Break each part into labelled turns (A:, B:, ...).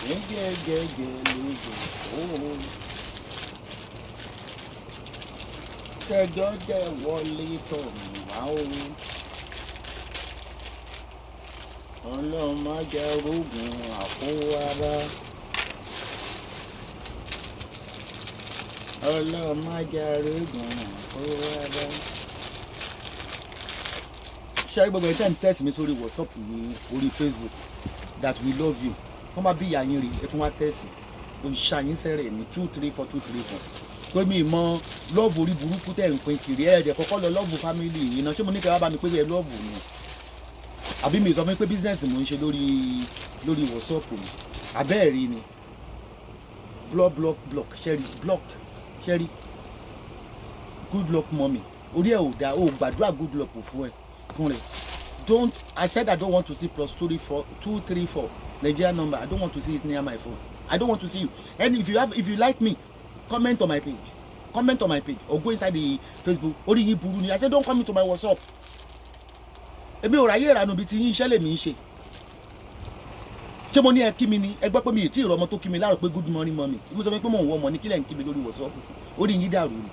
A: gẹ́gẹ́gẹ́ lójú òun tẹjọ́ dẹ̀ wọlé tọ̀ wá o ọlọ́run má jẹ́ rógùn àkówárá ọlọ́run má jẹ́ rógùn àkówárá. ṣé gbogbo ẹ̀ tẹ́ ń tẹ́sí mi sórí WhatsApp ní orí Facebook that we love you wọ́n bá bí ìyá yín rí ẹ tún wá tẹ́sí òṣìṣàyín sẹ́rẹ̀ ní 234 234 pé mi mọ lọ́ọ̀bù orí burúkú tẹ̀ ń pin kiri ẹ̀ẹ́dẹ̀ kọ́kọ́ lọ lọ́ọ̀bù fámìlì yìí náà ṣé mo ní kẹ́ wá bá mi pé ẹ lọ́ọ̀bù ni àbí mi sọ fún mi pé bísíǹsì mò ń ṣe lórí WhatsApp mi abẹ́ẹ̀rí ni block ṣẹ́rí good luck mommy orí ẹ̀ ò dáa ó gbàdúrà good luck fún rẹ̀ don't I said I don't want to see +234 234 Nigeria number. I don't want to see it near my phone. I don't want to see you. And if you like me, comment on my page. Comment on my page or go inside the Facebook. Ori yin buru ni. I said don't come into my WhatsApp. Èmi ò ráyè ranu bí ti yín iṣẹ́ lèmi ń ṣe. Ṣé mo ní ẹ kí mi ni? Ẹ gbọ́ pé mi ì tí ì rọmọ tó kí mi láàrọ̀ pé good morning mommy. Mo sọ pé mo ń wọ ọmọ ní kílẹ̀ ń kí mi lórí WhatsApp fún. Ori yín dàrú ni.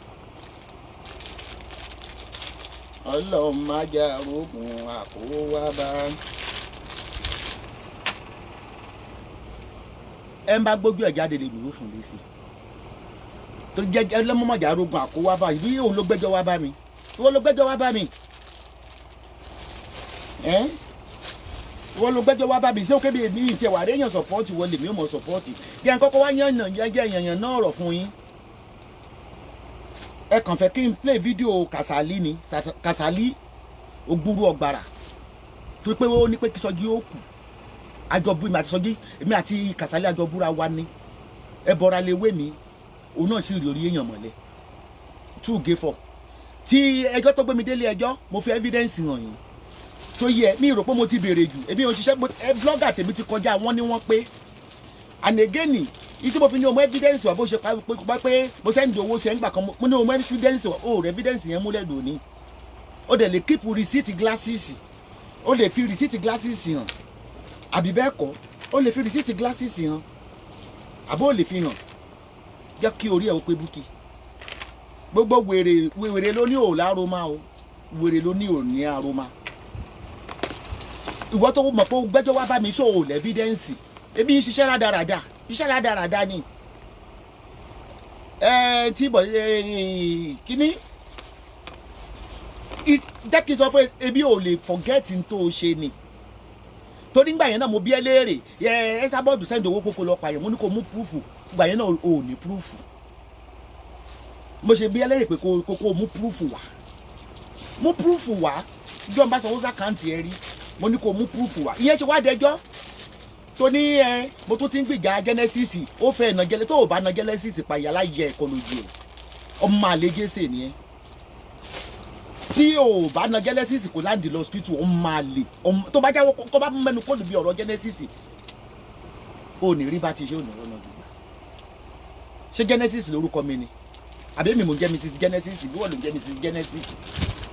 A: Ọlọ́run má jẹ́ rógùn àkówárá. ẹ ń bá gbójú ẹ̀ jáde lè dúró fún lẹ́sìn tó jẹ́ ẹlẹ́mọ̀mọ̀jà rogun àkówá bá yìí òun ló gbẹ́jọ́ wá bá mi ìwọ ló gbẹ́jọ́ wá bá mi ìwọ ló gbẹ́jọ́ wá bá mi ṣé ó kébì ní ìṣe wà réyàn sọ̀pọ́ọ̀tì wọlé mi ò mọ̀ sọ̀pọ́ọ̀tì bí ẹn kọ́kọ́ wá yànyàn náà ọ̀rọ̀ fún yín ẹ kàn fẹ́ kí n play fídíò Kàsálí ni Kàsálí Ògbúrú Ọ̀gbàrà tó pé ó ní pé kí Sọjí ó kù àjọbú mi àti Sọjí èmi àti Kàsálí àjọbúra wa ní ẹ bọra lè wé mi òun náà sì rí orí èèyàn mọ́lẹ̀ 2 gé 4 tí ẹjọ́ tó gbé mi délé ẹjọ́ mo fi evidence hàn yín tó yẹ mi rò pé mo ti béèrè jù èmi ò ṣiṣẹ́ blogger tèmi ti kọjá wọ́n ní wọ́n pé and again ìtí mo fi ní ọmọ evidence wà bó ṣe pé mo sẹ́ndì owó sí ẹ̀ńgbà kan mo ní ọmọ evidence wà ó rẹ̀ evidence yẹn múlẹ̀ lónìí ó dẹ̀ lè keep receipt glasses ó lè fi receipt glasses hàn àbí bẹ́ẹ̀ kọ́ ó lè fi receipt glasses hàn àbó ó lè fi hàn jẹ́ kí orí ẹ̀ ó pé búkì gbogbo wèrè ló ní ò lároma o wèrè ló ní ò ní aroma ìwọ tó mọ̀ pé ó gbẹ́jọ́ wá bá mi sọ ò lẹ́fídẹ́ǹsì ebi ń ṣiṣẹ́ rádaràda iṣẹ́ rádaràda ni tí bọ̀ kíní jẹ́ kí n sọ fún ebi ò lè forget n tó o ṣe ni torí ngbà yẹn náà mo bí ẹ léèrè ẹ sábọ́ọ̀dù sẹ́ńdì owó kókó lọ pààyàn mo ní kó mú púrúfù ngbà yẹn náà ò ní púrúfù mo ṣe bí ẹ léèrè pé kó mú púrúfù wá john bá sanwó sàkáǹtì ẹ rí mo ní kó mú púrúfù wá ìyẹn ṣe wá dẹjọ́ tó ní mo tún ti ń gbìjà Genesis ó fẹ́ ẹ̀nà gẹ́lẹ́ tó ò bá na Genesis pa ìyá láyé ẹ̀kọ́ lójú ẹ̀ ọmọ àlè gẹ́sẹ̀ nìyẹn tí ò bá na Genesis kò láǹdì lọ hospital ọmọ àlè tó bá jáwọ́ kó bá mẹ́nu kó lù bí ọ̀rọ̀ Genesis ò ní rí bá ti ṣe ò ní rọ́nà gbogbo ṣé Genesis lórúkọ mi ni àbí mi mò ń jẹ́ Mrs Genesis bí wọ́n ló ń jẹ́ Mrs Genesis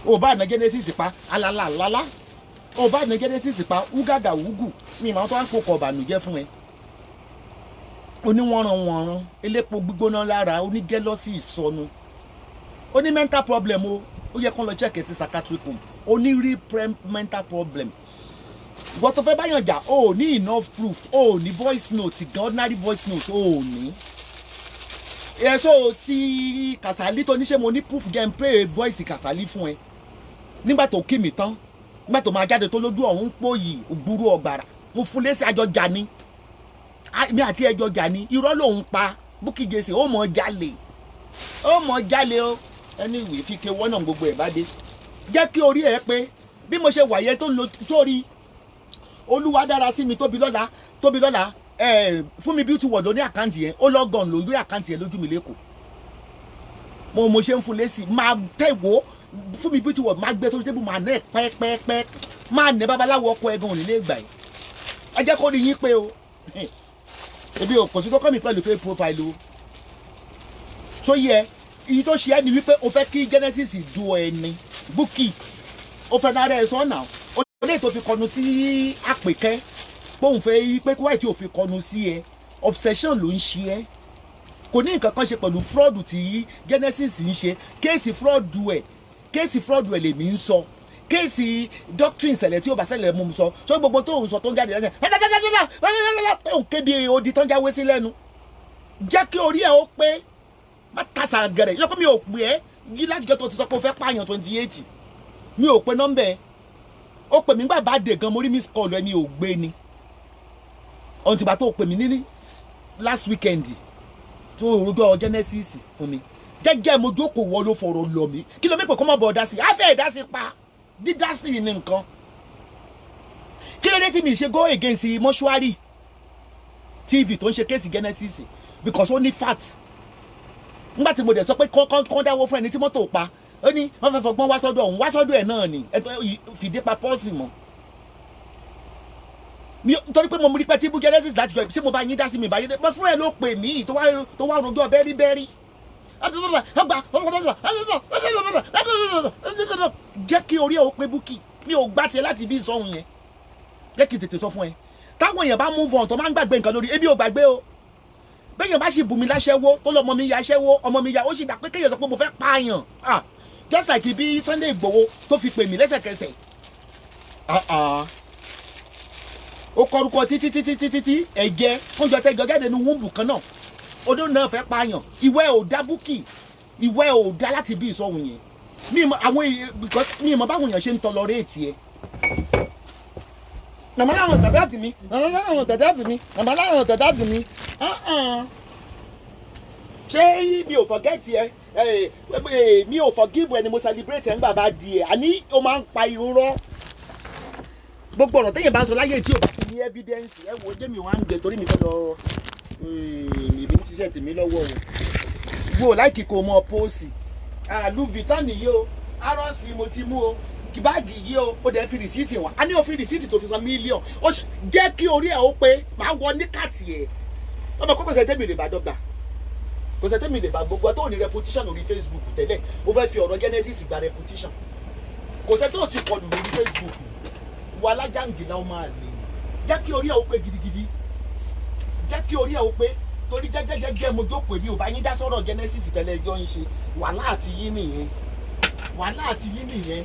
A: ò bá na Genesis pa alálàlálá ò bá na Genesis pa wúgàgà wúgù mi ìmọ̀ tó ń kó kọ̀ bànújẹ́ fún ẹ oníwọ̀nranwọ̀nran elépo gbígbóná lára onígẹ́lọ́sì ìsọnù oní mental problem ó yẹ kó lọ check ẹ̀ sí psychiatric home oní real mental problem ìwọ tó fẹ́ báyàn jà ó ní enough proof ó ní voice note ordinary voice note ó ní so ti Kàsálí tó ní ṣe mo ní proof jẹ́ n play voice Kàsálí fún ẹ nígbà tó kí mi tán nígbà tó máa jáde tó lójú ọ̀hún pòyì Ògbúrú Ọ̀gbàrà mo fún lẹ́sẹ̀ àjọ jà ní mi àti ẹjọ́ jà ní irọ́ lòun pa Bukky Jesse ó mọ̀ jalè o anyway fi ké wọ́nà gbogbo ẹ̀ bá dé jẹ́ kí orí ẹ̀ pé bí mo ṣe wàyẹ tó ń lo sórí Olúwa dára sí mi tóbi lọ́la fún mi beauty world ló ní àkáǹtì yẹn ó lọ́gàn lórí àkáǹtì yẹn lójú mi lẹ́kọ̀ọ́ mo ṣe ń fún lẹ́sì máa tẹ̀wọ́ fún mi beauty world máa gbé sórí tébù máa nẹ́ pẹ́ẹ́pẹ́ẹ́pẹ́ máa nẹ́ babaláwo ọkọ ẹ̀gàn ò ní lè gbà yìí ẹ jẹ́ kó rí yín pé o ebi ò kò sí tó kọ́ mi pẹ̀lú fake profile o tó yẹ èyí tó ṣe ẹ́ ni wípé o fẹ́ kí Genesis du ẹni Bukky o fẹ́ náà rẹ̀ sọ́nà o lè tó fi kọnu sí Àpèkẹ́ póun fẹ́ yí pé kí wáyé tí o fi kọnu sí ẹ obsession ló ń ṣe ẹ́ kò ní nǹkan kan ṣe pẹ̀lú fraud tí Genesis ń ṣe kéèsì fraud ẹ̀ lèmi ń sọ kéèsì doctrine ṣẹlẹ̀ tí ó bá ṣẹlẹ̀ mú mi sọ ṣé gbogbo tó ń sọ tó ń jáde lẹ́sẹ̀ ó ń kébi odi tó ń jáwé sí lẹ́nu jẹ́ kí orí ẹ̀ ó pé má kásà gẹ̀rẹ̀ yọ pé mi ò pè ẹ́ yí láti jẹ́ tó ti sọ pé o fẹ́ pààyàn 28 mi ò pe nọ́mbẹ̀ ó pè mí gbà bá dé gan mo rí miss call ẹni ò gbé ni ohun tí bá tó pè mí ní last weekend tó rojọ́ Genesis fún mi jẹ́jẹ́ mo jókòó wọ́ ló fọ̀rọ̀ lọ mí kí ló mẹ́pẹ̀ kọ́ mọ́ bọ̀ dá sí afẹ́ ìdásí pa dídá sí ní nǹkan kí ló dé tí mi ṣe go against mọ́ṣúárì TV tó ń ṣe kéèsì Genesis because ó ní fat nígbà tí mo dẹ̀ sọ pé kọ́ dáwọ́ fún ẹni tí mọ́tò pa ó ní wọ́n fẹ́ fọgbọ́n wá sọ́dọ̀ òun wá sọ́dọ̀ ẹ̀ náà ni ẹ̀tọ́ fìdí pa pọ́ọ̀sì mọ́ nítorí pé mo mú rí pẹ́ tí bú Genesis láti jọ ṣé mo bá yín dá sí mi báyìí bọ́ fún ẹ̀ ló pè mí tó wá rojọ́ bẹ́rí jẹ́ kí orí ẹ̀ ó pé búkì mi ò gbá tiẹ̀ láti bí ìsọ̀hún yẹn jẹ́ kí n tètè sọ fún ẹ táwọn èèyàn bá move on tó máa ń gbàgbé nǹkan lórí ebi ò gbàgbé o bẹ́yàn bá sì bù mí láṣẹ́wó tó lọ́mọ mi ya aṣẹ́wó ọmọ mi ya ó sì gbà pé kéèyàn sọ pé mo fẹ́ pààyàn just like bí Sunday Igboho tó fi pè mí lẹ́sẹ̀kẹsẹ̀ ó kọrúkọ títí ẹ̀jẹ̀ oúnjẹ tẹ́jọ jáde ní wúńbù kan náà odó náà fẹ́ pààyàn ìwẹ́ ò dá búkì ìwẹ́ ò dá láti bí ìsọ̀hún yẹn mi ìmọ̀ báwọn èèyàn ṣe ń tọlọréètì ẹ̀ nàmà láwọn tàdáàtì mi ṣé mi ò forget ẹ mi ò forgive ẹni mo celebrate ẹ ń bàbá di ẹ àní o máa ń pa irọ́ gbogbo ọ̀rọ̀ téèyàn bá ń sọ láyé tí o bá ti ní evidence ẹ wo jẹ́mi wá ń jẹ torí mi fẹ́ lọ èmi ní ṣiṣẹ́ tèmi lọ́wọ́ o wo láìkí kò mọ póòsì Louis Vuitton yìí o arọ́sì mo ti mú o báàgì yìí o dẹ̀ fi rìsíìtì wọn a ní òfin rìsíìtì tó fi san mílíọ̀n ó jẹ́ kí orí ẹ̀ ó pé máa wọ ní kàtì ẹ̀ ọmọ kókò sẹ́tẹ́ mi lè bá dọ́gba kò sẹ́tẹ́ mi lè bá gbogbo tó ní reputation lórí Facebook tẹ́lẹ̀ ó fẹ́ fi ọ̀rọ̀ Genesis gba reputation kò sẹ́tẹ́ ò ti kọlù lórí Facebook wọ alájàngìlá ọmọ àlè jẹ́ kí orí ẹ̀ ó pé gidigidi jẹ́ kí orí ẹ̀ ó pé torí jẹ́jẹ́jẹ́jẹ́ mo jókòó èmi ò bá yín dá sọ́rọ̀ Genesis tẹ́lẹ̀ ẹjọ́ yín ṣe wàhálà àti yín nìyẹn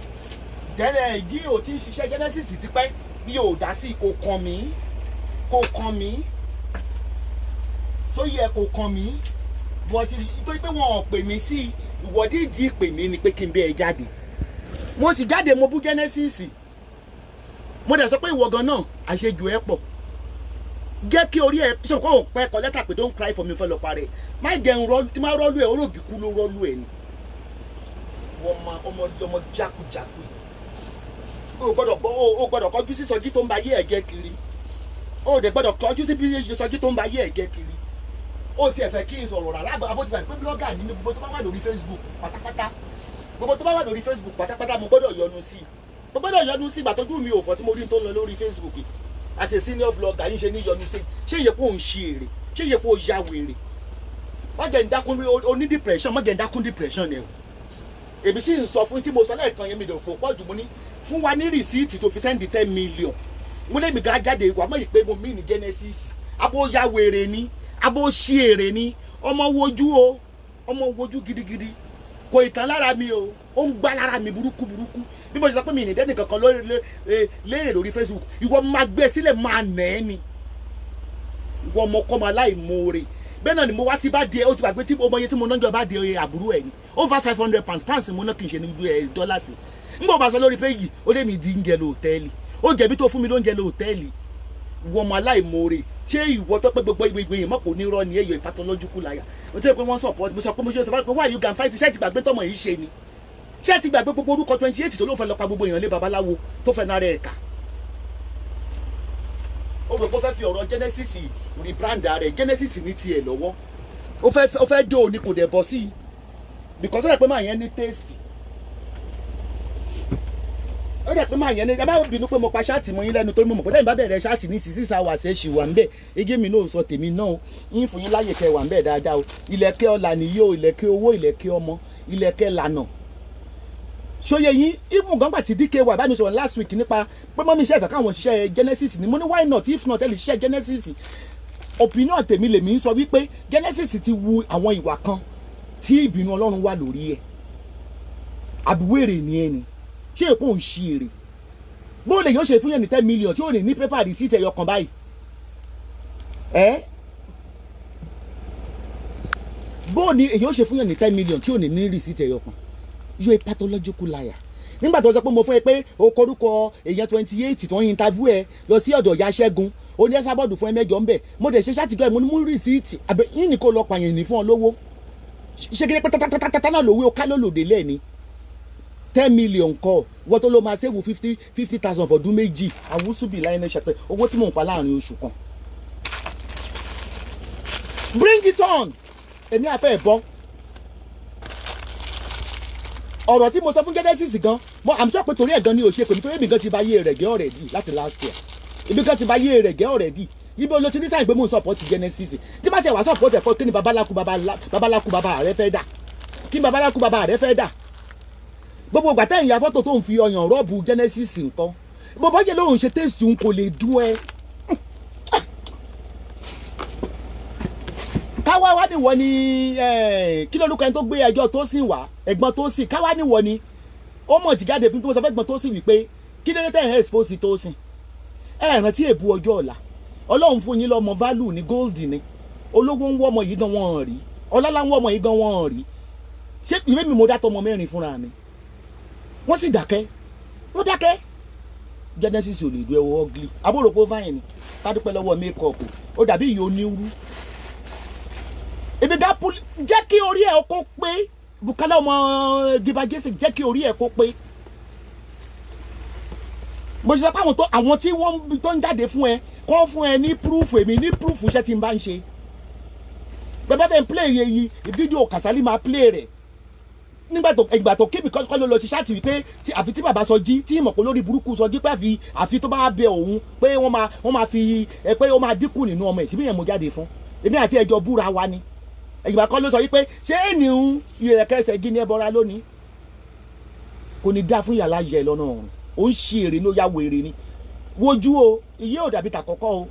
A: tẹ́lẹ̀ ìdí ò tí ń ṣiṣẹ́ Genesis ti pẹ́ bí ò dá sí kò kàn mí tó yẹ kò kàn mí bọ́tí nítorí pé wọn ò pè mí sí ìwọ́dí ìdí ìpè mí ni pé kí n bẹ́ ẹ jáde mo sì jáde mo bú Genesis mo dẹ̀ sọ pé ìwọ gan náà àṣejù ẹ pọ̀ jẹ́ kí orí ẹ ṣe kó o pẹ́ kọ lẹ́tà pé don't cry for me fẹ́ lọ parẹ́ má jẹun rọ́ọ̀lù tí má rọ́ọ̀lù ẹ olóòbí kú ló rọ́ọ̀lù ẹ ni ọmọ jákujàku o gbọ́dọ̀ kọjú sí sọjí tó ń ba ayé ẹ̀jẹ̀ kiri o dẹ̀ gbọ́dọ̀ kọjú sí sọjí tó ń ba ayé ẹ̀jẹ̀ kiri o tiẹ̀ fẹ́ kí n sọ̀rọ̀ rárá abótí báyìí pé blogger ni mi gbogbo tó bá wà lórí Facebook pátápátá mo gbọ́dọ̀ yọnu sí ìgbà tójú mi ò fọ́ tí mo rí tó ń lọ lórí Facebook as a senior blogger yín ṣe ní yọnu sí ṣé iye kó ń ṣe èrè ṣé iye kó ya wèrè má jẹ́ ń dákún oní depression má jẹ́ ń dákún depression ẹ̀ èmi sì ń sọ fún tí mo sọ lẹ́ẹ̀kan yẹn mi lè fò pọ̀ jù mo ní fún wa ní rìsíìtì tó fi sẹ́ndì 10 million mo lè mi ga jáde wà mọ́ ìpè mo mí ní Genesis abo ya wèrè ni abo ṣí èrè ni ọmọ wojú gidigidi kò ìtàn lára mi o ó ń gbá lára mi burúkú bí mo ṣe sọ pé mi ní dẹ́nì kankan léèrè lórí Facebook ìwọ máa gbé sílẹ̀ máa nà ẹ́ ni ìwọ ọmọkọ́mọ aláìmoore bẹ́ẹ̀ náà ni mo wá sí bá di ó ti gbàgbé tí ọmọ yẹn tí mo náà jọ bá di àbúrò ẹ̀ ni over 500 pounds mo náà kì í ṣe ní dọ́là sí n bọ̀ bá sọ lórí péjì ó lé mi di ń jẹ lọ hòtẹ́ẹ̀lì ó jẹ̀bi tó fún mi ló ń jẹ lọ hòtẹ́ẹ̀lì ìwọ ọmọ aláìmoore ṣé ìwọ tó pé gbogbo ìgbìyànjú mọ̀ kò ní rọ́ ni èyọ pathological liar ó tẹ́ pé wọ́n support mo sọ pé mo ṣe sọ pé why you can fight ṣé ti gbàgbé tọmọ yìí ṣe ni ṣé ti gbàgbé gbogbo orúkọ 28 tó ló fẹ́ lọ pa gbogbo èèyàn lé babaláwo tó fẹ́ nára ẹ̀ka ó rò pé ó fẹ́ fi ọ̀rọ̀ Genesis rebrand rẹ̀ Genesis ní tiẹ̀ lọ́wọ́ ó fẹ́ dé òní kò dẹ̀ bọ́ sí i because ó rẹ̀ pé máa yẹn ní taste ó dẹ̀ pé máa yẹn ní ẹ bá bínú pé mo pa ṣáàtì mọ́ yín lẹ́nu tó mọ̀ pé tẹ́yìn bá bẹ̀rẹ̀ ṣáàtì ní 6 hours ẹ̀ ṣì wà ń bẹ̀ ege mi náà sọ tèmi náà yín fún yín láyè kẹ́ wà ń bẹ̀ dáadáa o ilẹ̀kẹ́ ọlà nìyí o ilẹ̀kẹ́ owó ilẹ̀kẹ́ ọmọ ilẹ̀kẹ́ lànà ṣòye yín even gbọ́ngbà tí DK wà bá mi sọ̀rọ̀ last week nípa pé mọ́mí iṣẹ́ ìfẹ́ káwọn ṣiṣẹ́ Genesis ni mo ní why not if not ẹ lè ṣiṣẹ́ Genesis opinion tèmi lèmi ń sọ wípé Genesis ti wu àwọn ìwà kan tí ìbínú Ọlọ́run wà lórí ẹ̀ àbí wèrè ni ẹni ṣé èpò ń ṣe èrè bó lè yóò ṣe fún yẹn ní 10 million tí ò ní pépà receipt ẹyọ kan báyìí bó ni èyàn ṣe fún yẹn ní 10 million tí ò ní receipt ẹyọ kan you a pathological liar nígbà tó sọ pé mo fún ẹ pé o korúkọ èèyàn 28 tó ń interview ẹ lọ sí ọ̀dọ̀ ìyá Ṣẹ́gun ó ní ẹsà bọ́ọ̀dù fún ẹ mẹ́jọ ń bẹ̀ mo dẹ̀ ṣe ṣàtìjọ́ ẹ̀ mo ní mú receipt àbẹ̀ yín ni kò lọ pààyàn ní fún ọ lówó ṣe kí ni pátátátátáta náà lówó o ká lólòdè lẹ́ẹ̀ni 10 million kọ wọ́n tó ló máa save 50,000 fọdún méjì àwùsùbí láyé náà ṣàpẹ́ owó tí mò ń pa láàrin oṣù kan bring it on èmi àfẹ́ ẹ̀bọ ọ̀rọ̀ tí mo sọ fún Genesis gan mo I'm sure pé torí ẹ̀ gan ni ò ṣe pé nítorí èmi gan ti bá yé rẹ̀ gẹ́ already láti last year ibi gan ti bá yé rẹ̀ gẹ́ already ibi ló ti ní sáyìn pé mo ń support Genesis tí má ṣe wá support ẹ̀kọ́ kí ni babaláku baba rẹ fẹ́ dà kí ni babaláku baba rẹ fẹ́ dà gbogbo ìgbà tẹ́yìn ya fọ́tò tó ń fi ọyàn rọ́ọ̀bù Genesis nǹkan bọ́bọ́ jẹ́ lóun ṣe tẹ́sí òun kò lè dún ẹ. káwá wá níwọ ni kí lórúkọ ẹni tó gbé ẹjọ́ tó sìn wá ẹ̀gbọ́n tó sìn káwá níwọ ni ó mọ̀ jíjáde fún tí mo sọ fẹ́ gbọ́n tó sìn wípé kí ló dé tẹ̀yìn expose tó sìn rántí èbú ọjọ́ ọ̀la Ọlọ́run fún yín lọ́mọ value ní gold ni olówó ń wọ́ ọmọ yìí gan wọ́n rí ọlọ́lá ń wọ́ ọmọ yìí gan wọ́n rí ṣé ìwé mi mo dá tọmọ mẹ́rin fúnra mi wọ́n sì dákẹ́ wọ́n dákẹ́ Genesis ò lè du ẹwọ́ ugly àbúrò pé fáyìn ni kádúpẹ́ lọ́wọ́ make-up ó dàbí ìyó onírú ebi dá poli jẹ́ kí orí ẹ̀ kó pé Bùkálá ọmọ Giba Jesse jẹ́ kí orí ẹ̀ kó pé bó ṣe sọ pé àwọn tí wọ́n tó ń jáde fún ẹ kọ́ fún ẹ ní proof èmi ní proof iṣẹ́ tí n bá ń ṣe bẹ́ẹ̀ bẹ́ẹ̀ play yẹyi fídíò Kasali máa play rẹ̀ nígbà tó kébì kọ́ ló lọ ti ṣáàtì wípé àfi tí bàbá Sọjí tí ìmọ̀ pé lórí burúkú Sọjí pé àfi tó bá bẹ òun pé wọ́n máa fi pé ó máa dínkù nínú ọmọ ẹ̀ síbí yẹn mo jáde fún èmi àti ẹjọ́ búra wa ni ìgbà kan ló sọ wípé ṣé ènìyàn ìrẹ̀kẹsẹ̀ gí ní ẹbọra lónìí kò ní dá fún yàrá yẹ lọ́nà ọ̀run ó ń ṣe èrè ló yá wèrè ni wojú o iye ò dàbí tàkọ́kọ́ o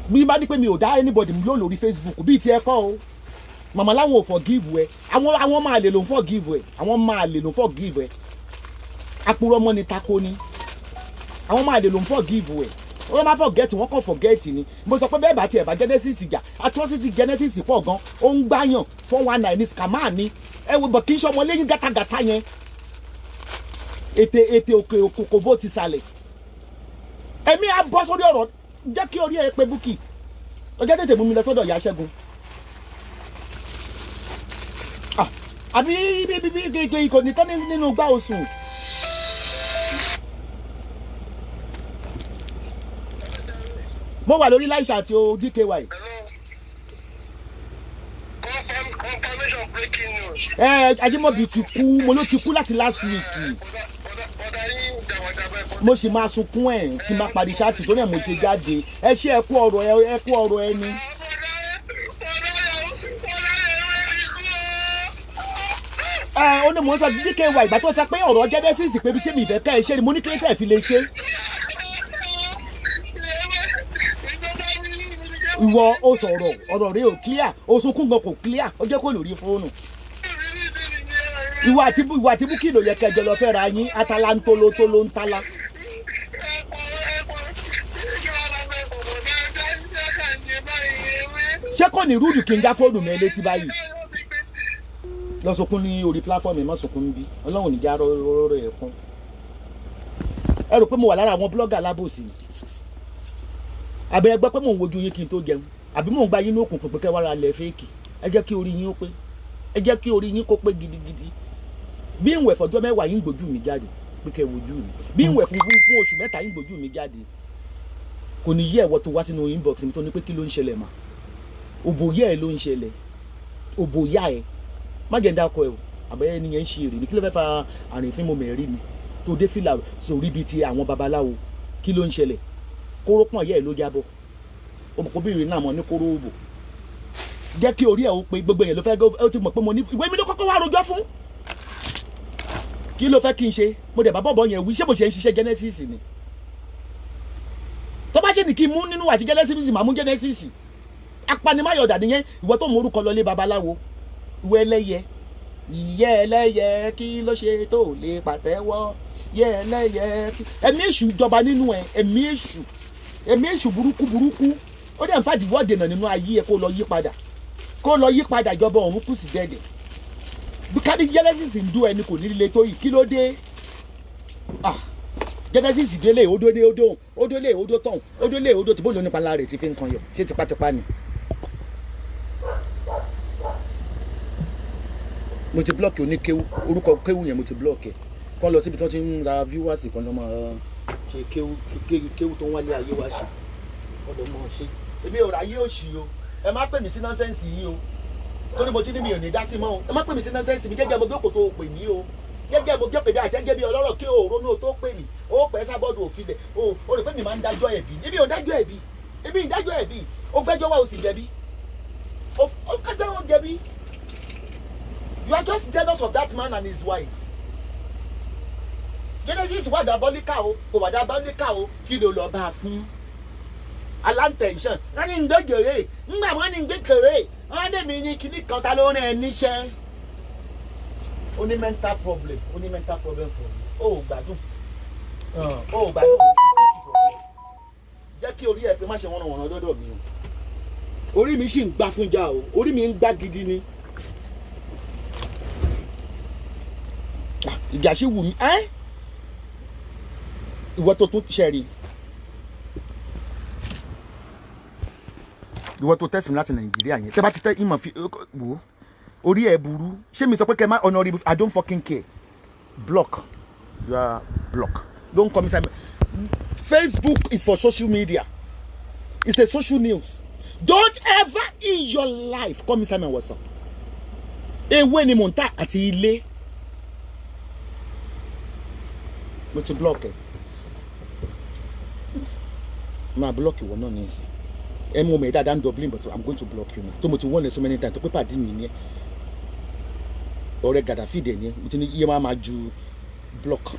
A: bí bá ní pé mi ò dá anybody ló lórí Facebook bíi ti ẹ kọ́ o màmá láwọn ò forgive ẹ àwọn máa lè lò ń forgive ẹ àwọn máa lè lò ń forgive ẹ àpòrò ọmọ ni tako ni àwọn máa lè lò ń forgive ẹ wọ́n máa forget wọ́n kàn forget ni mo sọ pé bẹ́ẹ̀ bá tiẹ̀ bá Genesis jà atrocity Genesis pọ̀ gan ó ń gbáyàn 419 ní scammer ni ẹ wo bọ̀ kí n ṣọmọ lẹ́yìn gátagàta yẹn ètè òkè òkòkò bó ti sàlẹ̀ ẹ̀mí á bọ́ sórí ọ̀rọ̀ jẹ́ kí orí ẹ pé Bukky ọjọ́ tètè mú mi lọ sọ́dọ̀ ìyá Ṣẹ́gun àbí kò ní tán nínú gbá oṣù. mo wà lórí láìsà àti o DKY.
B: Confirmation breaking news.
A: Ajímọ̀bí ti kú mo ló ti kú láti last week. mo sì máa sunkún ẹ̀ kí n máa parí ṣáàtì tó náà mo ṣe jáde ẹ ṣe ẹ kú ọ̀rọ̀ ẹni. ó ní mo ń sọ DKY ìgbà tó sọ pé ọ̀rọ̀ Genesis pé bí ṣé mi ìfẹ́ ká ẹ ṣe ni mo ní kí ló tẹ̀ fi lè ṣe. ìwọ ó sọ̀rọ̀ ọ̀rọ̀ rẹ ò clear ó sunkún gan kò clear ó jẹ́ kó lórí fóònù. ìwà àti Bukky ló yẹ kẹjọ lọ fẹ́ ra yín atala ń tolo tó ló ń tala. ṣé kò ní rúdù kí n já fóònù mi létí báyìí lọ sunkún ní orí pláfọ́ọ̀mù mọ́ sunkún níbí Ọlọ́run níjà rọrọ ẹ̀ kún. ẹ rò pé mo wà lára àwọn blọ́gà alábòsí ni àbẹ ẹgbẹ́ pé mò ń wojú yín kí n tó jẹun àbí mò ń gba yín ní òkùnkùn pé kẹ́ wá ra lẹ̀ fẹ́ẹ̀kì ẹ jẹ́ kí orí yín ó pé ẹ jẹ́ kí orí yín kó pé gidigidi bí ìwẹ̀ fọjọ́ mẹ́wàá yín gbójú mi jáde pé kẹ́ wojú mi bí ìwẹ̀ fún oṣù mẹ́ta yín gbójú mi jáde kò ní yí ẹ̀wọ́ tó wá sínú inbox mi tó ní pé kí ló ń ṣẹlẹ̀ mà òbòyá ẹ̀ ló ń ṣẹlẹ̀ òbòyá ẹ̀ má jẹ́ ń dákọ̀ ẹ̀ o àbẹ́yẹ ẹni yẹn ń ṣe èrè ní kí ló fẹ́ fa àrìnfín mo mẹ́rí mi tó dé fìlà sórí bíi ti àwọn babaláwo kí ló ń ṣẹlẹ̀ kóró pọ̀n yẹ́ ẹ̀ ló jábọ̀ obìnrin náà mọ̀ ní kóró òbò jẹ́ kí orí ẹ̀ ó pé gbogbo yẹn ló fẹ́ ó ti mọ̀ pé mo ní ìwé mi ló kọ́kọ́ wá rojọ́ fún kí ló fẹ́ kí n ṣe mo dẹ̀ bá bọ̀bọ̀ yẹn wí ṣé mo ṣe ń ṣiṣẹ́ Genesis ni tó bá ṣe ní kí n mú nínú àti Genesis màá mú Genesis. Apanimáyọ̀dà nìyẹn ìwọ tó mú orúkọ lọlé babaláwo ìwọ ẹlẹ́yẹ ìyẹ́ ẹlẹ́yẹ kí ló ṣe tó lè pàtẹ́wọ́ yẹ́ ẹlẹ́yẹ ẹ̀mí èṣù jọba nínú ẹ̀ ẹ̀mí èṣù burúkú ó dẹ̀ ń fàdíwọ́ dènà nínú ayé ẹ̀ kó lọ yí padà ìjọba ọ̀run kù sí dẹ́dẹ̀ bíkádì Genesis ń dún ẹni kò ní líle tó yìí kí ló dé Genesis délé odólé odó tán odólé odó tí bó ló nípa lára rẹ̀ ti fi ń kan yọ ṣé tipátipá ni. mo ti blọọkì oníkéwú orúkọ kéwú yẹn mo ti blọọkì kán lọ síbi tí wọ́n ti ń ra viewers kan lọ́ máa ṣe kéwú tó ń wálé ayé wá ṣe kán lọ́ máa ṣe. èmi ò ráyé òṣì o ẹ má pè mí sí nọ́nsẹ́ǹsì yìí o torí mo ti ní mi ò ní dá sí mọ́ o ẹ má pè mí sí nọ́nsẹ́ǹsì mi gẹ́gẹ́ mo jókòó tó pè mí o gẹ́gẹ́ mo jókòó bí àṣẹ́gẹ́ bí ọlọ́rọ̀ kí o ronú tó pè mí o pẹ́ sábọ́ọ̀dù òfin bẹ̀ o rò pé mi máa ń dájọ́ ẹ̀bí èmi ò dájọ́ ẹ̀bí èmi ń dájọ́ ẹ̀bí o gbẹ́jọ́ wa o sì jẹ̀bi o kájọ́ o jẹ̀bi. You are just jealous of that man and his wife. Genesis wà diabolical o, kò wà diabolical o, kí ló lọ bá a fún? Aláǹtẹ̀ǹṣàn, wọ́n ní gbẹ́gẹ̀rẹ́, ńgbà wọ́n ní gbẹ́gẹ̀rẹ́, wọ́n dẹ̀ mí ní kíní kan ta ló rìn ẹ́ níṣẹ́. Ó ní mental problem for you. Ó gbádùn. Ó gbádùn. Jẹ́ kí orí ẹ pé má ṣe wọ́n lọ́dọ̀ mi o. Orí mi sì ń gbá fún jà o, orí mi ń gbá gidi ni. Ìjà ṣe wù mí ìwọ tó tún ṣẹ̀rí ìwọ tó tẹ̀sí mi láti Nàìjíríà yẹn tẹ́ bá ti tẹ́ ìmọ̀ fi wò orí ẹ̀ burú ṣé mi sọ pé kẹ́ má honorable I don't fucking care block you are block don't come inside Facebook is for social media it's a social news don't ever in your life come inside my WhatsApp ewé ni mò ń tà àti ilé. Mo ti block ẹ máa block ìwọ náà ní ìsìn ẹ mú mi dáadáa ń Dublin but I'm going to block you now tó mo ti warn ẹ so many times tó pé pàdé mi ní ẹ ọ̀rẹ́ Gaddafi dẹ̀ ní ẹ mo ti ní iye máa ju block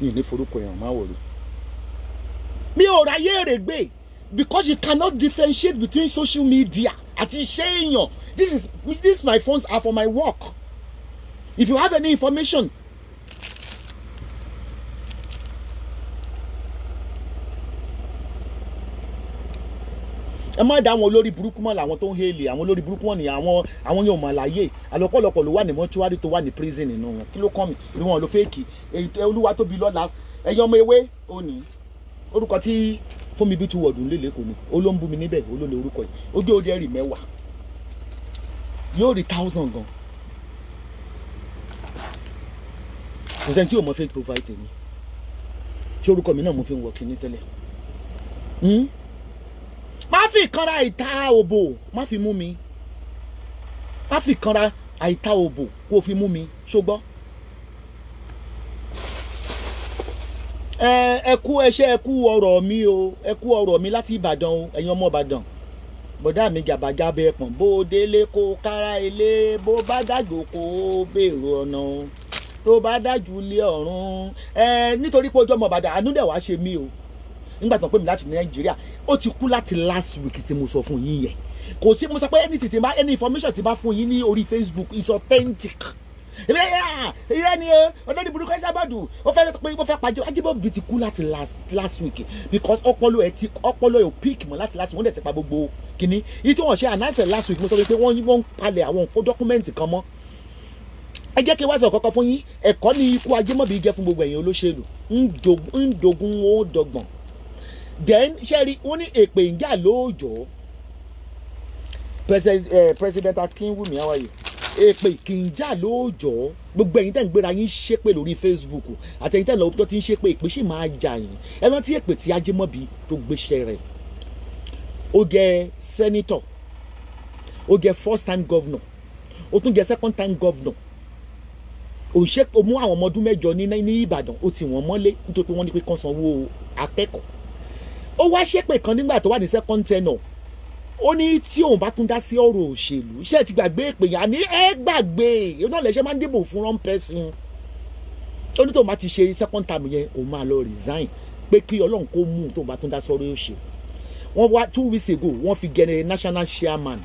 A: ní ní forúkọ yẹn máa wọlé mi ò ráyè rè gbé because you cannot differentiate between social media àti iṣẹ́ èèyàn this my phones are for my work if you have any information. Ẹ má dá àwọn olórí burúkú mọ́ làwọn tó ń hélì àwọn olórí burúkú wọn ni àwọn yóò mọ̀ láyé àlọ́pọ̀lọpọ̀ ló wà ní mọ́túwárì tó wà ní prison nínú wọn kí ló kàn mí ìlú wọn ló fẹ́ẹ̀kì olúwa tóbi lọ́la ẹ̀yin ọmọ ewé ó ní orúkọ tí fún mi bí tú wọ̀dù ńlẹ̀ lẹ́kọ̀ọ́ ni olóńbù mi níbẹ̀ olóńlẹ̀ orúkọ yìí ojú òde ẹ̀rì 10 yóò rí 1000 gan kò sẹ́ni tí yóò mọ fake profile tèmi tí orúkọ mi náà mo fi ń wọ kíní tẹ́lẹ̀ má fi kanra àìta òbò má fi mú mi má fi kanra àìta òbò kó fi mú mi ṣùgbọ́n ẹ kú ọ̀rọ̀ mi o ẹ kú ọ̀rọ̀ mi láti Ìbàdàn o ẹ̀yin ọmọ Ìbàdàn bọ̀dá mi gàbàjábẹ́ pọ̀n bó délé kó kára ilé bó bá dàjò kó bèrò ọ̀nà o tó bá dájú lé ọ̀run nítorí pé ojú ọmọ Ìbàdàn àánú dẹ̀ wá ṣe mí o nígbà tó ń pè mí láti Nàìjíríà ó ti kú láti last week tí mo sọ fún yín yẹn kò sí mo sọ pé any information tí bá fún yín ní orí Facebook is authentic ìrẹ́ ni ọ̀dọ́dì burúkú ẹ̀ sábàdù ó fẹ́ pàjọ́ Ajíbọ̀bí ti kú láti last week because ọpọlọ ẹ̀ ò pick mọ́ láti last week wọ́n dẹ̀ ti pa gbogbo kínní yìí tí wọ́n ṣe announce last week mo sọ pé wọ́n ń palẹ̀ àwọn nǹkan dọ́kúmẹ́ǹtì kan mọ́ ẹ jẹ́ kí n wá sọ kọ́kọ́ fún yín ẹ̀kọ́ ní ikú Ajímọ̀bí jẹ́ fún gbogbo ẹ̀yin olóṣèlú ń dogun ó dọgbọ̀n then ṣẹ́rí wọ́n ní èpè ń jà lóòjọ́ President Akinwumi how are you èpè kì í jà lóòjọ́ gbogbo ẹ̀yin tẹ́ ń gbéra yín ṣépè lórí Facebook àti ẹ̀yin tẹ́ ń lọ tó ti ń ṣépè èpè sì máa jà yín ẹ rántí èpè tí Ajímọ̀bí tó gbéṣẹ́ rẹ̀ ó jẹ́ senator ó jẹ́ first time governor ó tún jẹ́ second time governor ó mú àwọn ọmọ ọdún 8 ní Ìbàdàn ó tì wọ́n mọ́lé nítorí pé wọ́n ní pé kán sanwó akẹ́kọ̀ọ́ ó wá ṣépè kan nígbà tó wà ní second tenure ó ní tí òun bá tún dá sí ọ̀rọ̀ òṣèlú iṣẹ́ ti gbàgbé ìpè yà ní ẹ gbàgbé òun náà lẹ́sẹ̀ máa ń dìbò fún wrong person ó ní tóun bá ti ṣe second term yẹn òun máa lọ resign pé kí Ọlọ́run kó mú tó bá tún dá sọ́rọ̀ òṣèlú. Wọ́n wá 2 weeks ago wọ́n fi gẹ̀rẹ́ national chairman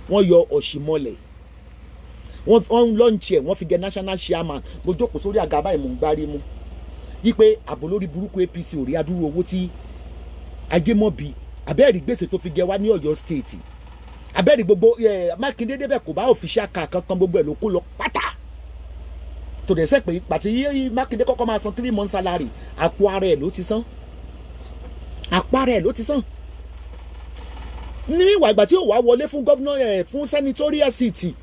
A: wọ́n yọ Ọ̀ṣìmọ́lẹ̀ wọ́n lọ́ǹchì ẹ̀ wọ́n fi gẹ̀ national chairman mo jókòó sórí àga báyìí mò ń gbárí mú yí pé àbò lórí burúkú APC ò rí adúrú owó tí Ajémọ́bí abẹ́rì gbèsè tó fi gẹ wá ní Ọ̀yọ́ state abẹ́rì gbogbo Mákindé débẹ̀ kò bá òfìṣà kankan gbogbo ẹ̀ ló kó lọ pátá tó dẹ̀ sẹ́ pé pàtí Mákindé kọ́kọ́ máa san 3 months salary àpò ara ẹ̀ ló ti san ní ìwà ìgbà tí ó wá wọlé fún gọ́vnọ̀ fún senatorial seat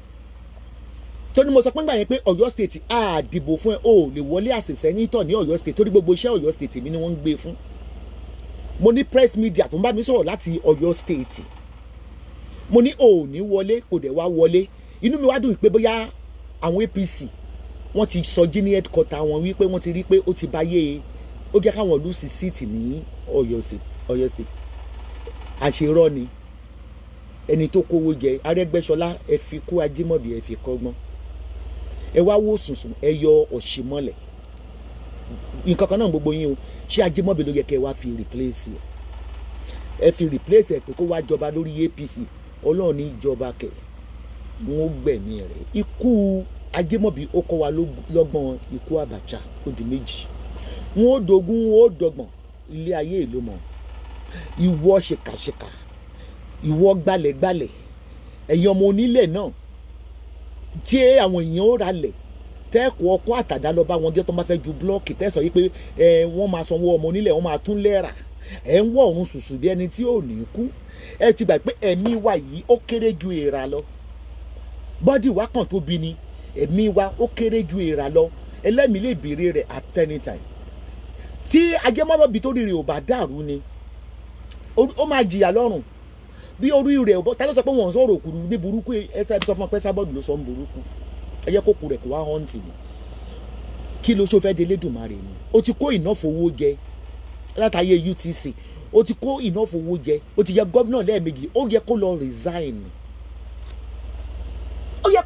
A: tó ní mo sọ pé ńgbà yẹn pé Ọ̀yọ́ state á dìbò fún ẹ ó lè wọlé as a senator ní Ọ̀yọ́ state torí gbogbo iṣẹ́ Ọ̀yọ́ state mi ni wọ́n ń gbé fún mo ní press media tó ń bá mi sọ̀rọ̀ láti Ọ̀yọ́ state mo ní ò ní wọlé kò dẹ̀ wá wọlé inú mi wá dùn pé bóyá àwọn APC wọ́n ti sọjí ní headquarter wọn wípé wọ́n ti rí pé ó ti báyé ó jẹ́ káwọn lùsì seat ní Ọ̀yọ́ state àṣerọ́ ni ẹni tó kówó jẹ Arẹ́gbẹ́ṣọlá ẹ fi kú Ajímọ̀bí ẹ fi kọ́gbọ́n ẹ wá wò sùnsùn ẹ yọ Ọ̀ṣìmọ́lẹ̀ nǹkan kan náà gbogbo yín o ṣé Ajímọ̀bí ló yẹ kẹ́ ẹ wá fi replace ẹ fi replace ẹ pé kó wá jọba lórí APC Ọlọ́run ní ìjọba kẹ̀ wọ́n ó gbẹ̀mí rẹ̀ ikú Ajímọ̀bí ó kọ́ wa lọ́gbọ́n ikú Abacha ó di méjì wọ́n ó dogun wọ́n ó dọ́gbọ̀n ilé ayé ìlú mọ̀ ìwọ ṣèkàṣèkà ìwọ gbalẹ̀gbalẹ̀ ẹ̀yin ọmọ onílẹ̀ náà tí àwọn èèyàn ó ralẹ̀ tẹ́ẹ̀kọ́ ọkọ́ àtàdá lọ bá wọn jẹ́ tó máa fẹ́ ju blọ́ọ̀kì tẹ́sọ̀ yìí pé wọ́n máa sanwó ọmọ onílẹ̀ wọ́n máa tún lẹ́ra ẹ̀ ń wọ̀ ọ̀run sùsù bí ẹni tí ò ní kú ẹ ti gbà pé ẹ̀mí wa yìí ó kéré ju èèrà lọ bọ́dì wa kàn tóbi ni ẹ̀mí wa ó kéré ju èèrà lọ ẹlẹ́mìí lè béèrè rẹ̀ at any time tí Ajẹ́mọ́bí tó rírì ò bá dàrú ni ó máa jìyà lọ́rùn bí orí rẹ̀ ọ̀bọ̀ ta ló sọ pé wọ́n sọ̀rọ̀ òkúrú ní burúkú ẹsẹ̀ sọ fún ọ pé Sábọ̀dù ló sọ ń burúkú ẹ jẹ́ kó kú rẹ̀ kó wá họ́ǹtì ni kí ló ṣó fẹ́ de Elédùmarè ni ó ti kó ìnáfowó jẹ látàyè UTC ó ti kó ìnáfowó jẹ ó ti yẹ gọ́vnà lẹ́ẹ̀mejì ó yẹ kó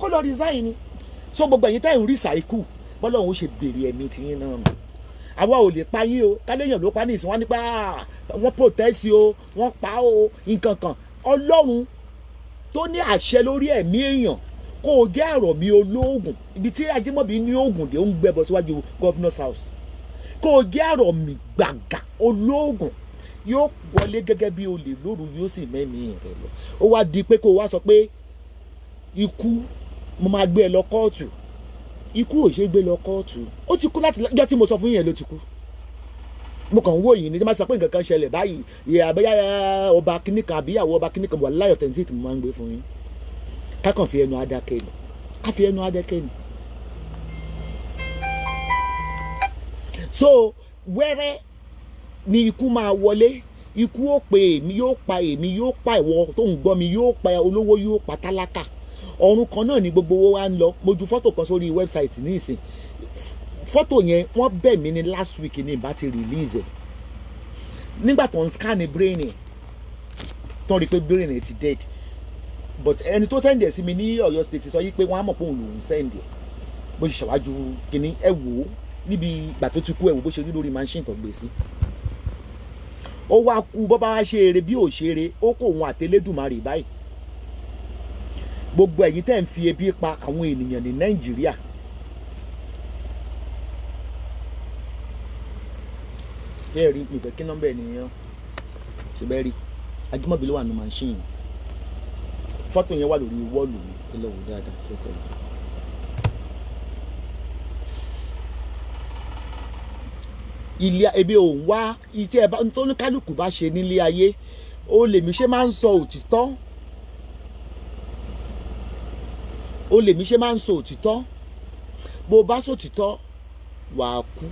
A: lọ resign so gbogbo ẹ̀yin tẹ́ ń recycle bọ́lá òun ṣe béèrè ẹ̀mí tiyín náà nù àwa ò lè pa yín o káléèyàn ló pa ní ìsìn wọn nípa wọ́n protest o wọ́n pa o nǹkan kan Ọlọ́run tó ní àṣẹ lórí ẹ̀mí èèyàn kó o jẹ́ àrọ̀ mi olóògùn ibi tí Ajímọ̀bí ní oògùn dé ó ń gbẹ́bọ síwájú governor's house kó o jẹ́ àrọ̀ mi gbàgà olóògùn yóò wọlé gẹ́gẹ́ bí olè lóru yóò sì mẹ́mí rẹ̀ lọ ó wá di pé kó o wá sọ pé ikú mo máa gbé ẹ lọ kóòtù ikú ò ṣe gbé lọ kóòtù ó ti kú láti ọjọ́ tí mo sọ fún yín ló ti kú mo kàn ń wò yín ní tí wọ́n sọ pé nǹkan kan ṣẹlẹ̀ báyìí àbẹ́yà ọba kìnnìkan àbíyàwó ọba kìnnìkan wà láyọ̀ tẹ̀ǹtì tí mo máa ń gbé fún yín kákan fi ẹnu adákẹ́ ni ká fi ẹnu adákẹ́ ni. so wẹ́rẹ́ ni ikú máa wọlé ikú ó pe èmi yóò pa èmi yóò pa ìwọ tó ń gbọ́ mi yóò pa olówó yóò pa tálákà ọ̀run kan náà ni gbogbo owó wa ń lọ mo ju fọ́tò kan sórí wẹ́bsáìtì ní ìsìn fọ́tò yẹn wọ́n bẹ̀ mí ní last week ní ìbá ti release ẹ̀ nígbà tó ń scan brain ẹ̀ tó ń rí i pé brain ẹ̀ ti dead but ẹni tó send ẹ̀ sí mi ní Ọ̀yọ́ state sọ yí pé wọ́n á mọ̀ pé òun lòún send ẹ̀ bó ṣe ṣàwájú kínní ẹ wò ó níbi ìgbà tó ti kú ẹ wò bó ṣe rí lórí machine tó gbé sí ó wá kú bọ́ bá wá ṣe eré bí ò ṣe eré ó kó òun àtẹlẹ́dùmarè báyìí gbogbo ẹ̀yin tẹ́ ń fi ebi pa àwọn ènìyàn ní Nàìjíríà bẹ́ẹ̀ rí ìfẹ́ kí nọ́mbà ènìyàn ṣe bẹ́ẹ̀ rí Ajímọ̀bí ló wà ní machine fọ́tò yẹn wà lórí wọ́ọ̀lù ẹ lọ wò dáadáa fọ́tò yẹn. ilé ebi òun wá iṣẹ́ ẹ bá tó ní kálukú bá ṣe nílé ayé ó lèmi ṣe máa ń sọ òtítọ́ ó lèmi ṣe máa ń sọ òtítọ́ bó o bá sòtítọ́ wàá kú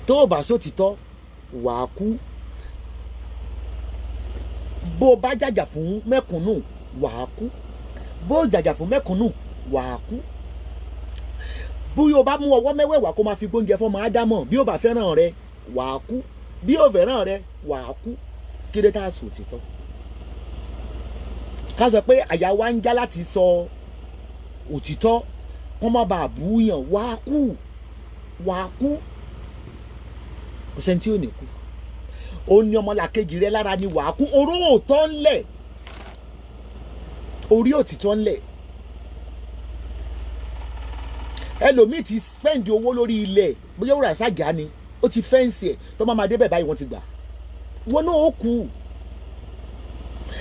A: tó o bá sòtítọ́ wàá kú bó o bá jàjà fún mẹ́kúnnù wàá kú bó o jàjà fún mẹ́kúnnù wàá kú bí o bá mú ọwọ́ mẹ́wẹ̀ẹ̀wá kó máa fi gbóúnjẹ fọmọ ádámọ̀ bí o bá fẹ́ràn rẹ wàá kú bí o fẹ́ràn rẹ wàá kú kí ló tá a sọ òtítọ́ ká sọ pé àyà wa ń já láti sọ òtítọ́ kó má bàa búyàn wàá kú kò sẹ́ni tí ò ní kú. Ó ní ọmọlàkejì rẹ lára ni wàá kú. Oró òótọ́ ńlẹ̀, orí òtítọ́ ńlẹ̀. Ẹlòmíì ti spend owó lórí ilẹ̀ bóyá ó rà ságà ni, ó ti fẹ́ǹsì ẹ̀ tó máa débẹ̀ báyìí wọ́n ti gbà. Wọ́n náà ó kú.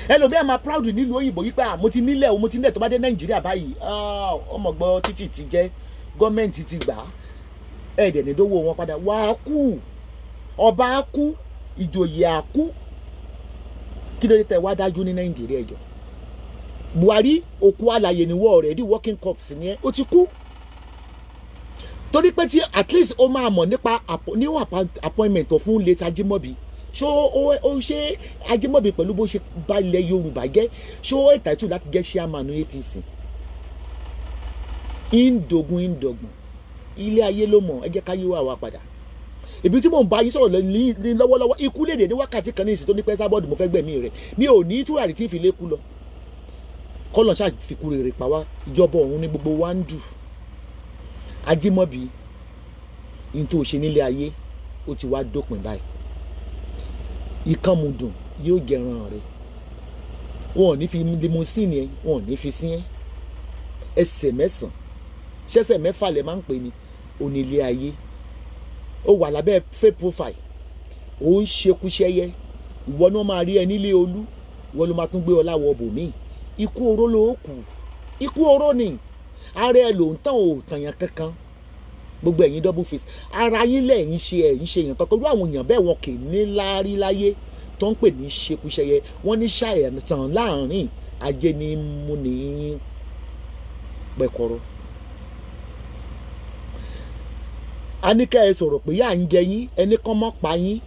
A: Ẹlòmíì máa proud nílùú òyìnbó wípé mo ti nílẹ̀ o, mo ti nílẹ̀, tó bá dé Nàìjíríà báyìí ọmọ gbọ́ títì ti jẹ́ gọ́ọ̀mẹ̀ntì ti gbà á, ẹ̀ẹ́dẹ̀ ní dówó wọn padà. Wàá kú, ọba á kú, ìjòyè á kú. Kí ló dé tẹ́ wá dájú ní Nàìjíríà ẹjọ́? Buhari òkú alàyè níwọ̀ already working corpse ni ẹ́, ó ti kú. Torí pé tí at least ó máa mọ̀ nípa new appointment fún late Ajimobi. Ṣé Ajimobi pẹ̀lú bó ṣe bá ilẹ̀ Yorùbá jẹ́, ṣé ó entitled láti jẹ́ chairman APC? Ìndògùn ilé ayé ló mọ̀, ẹ jẹ́ ká yí wà padà. Ibi tí mò ń bá yín sọ̀rọ̀ lọ́wọ́lọ́wọ́, ikú lè dé ní wákàtí kan ní ìsìn tó ní pẹ́ sábọ́ọ̀dù mo fẹ́ gbẹ̀mí rẹ̀. Mi ò ní túràrí tí ìfìlẹ̀ kú lọ. Kọ́lọ̀ ṣáà fi kú rere pa wá, ìjọba ọ̀run ní gbogbo wa ń dù. Ajimobi ní tó ṣe nílé ayé ó ti wá dópin báyìí. Ìkànnmùdùn yóò jẹran rẹ̀. Wọn ò ní fi limousine ẹ, wọn ò ní fi sí ẹ. Ẹsẹ̀ mẹ́sàn-án, ṣẹ́sẹ̀ mẹ́fà lẹ máa ń pè ní onílé ayé. Ó wà lábẹ́ fake profile, ó ń ṣekúṣẹ́yẹ. Ìwọ náà máa rí ẹ nílé olú, ìwọ ló máa tún gbé ọlá wọ bòmíì. Ikú oró ló kù, ikú oró ni. Ara ẹ ló ń tàn ò tàyàn kankan. Gbogbo ẹ̀yin double face, ara yín lẹ́yìn ṣe èèyàn kankan. Irú àwọn èèyàn bẹ́ẹ̀ wọn kì í ní láárí láyé tó ń pè ní ṣekúṣẹ́yẹ. Wọ́n ní ṣàìsàn láàrin ajé ní mú ní pẹ̀kọ̀rọ̀. A ní ká ẹ sọ̀rọ̀ pé yà ń jẹ yín, ẹni kan mọ́ pa yín.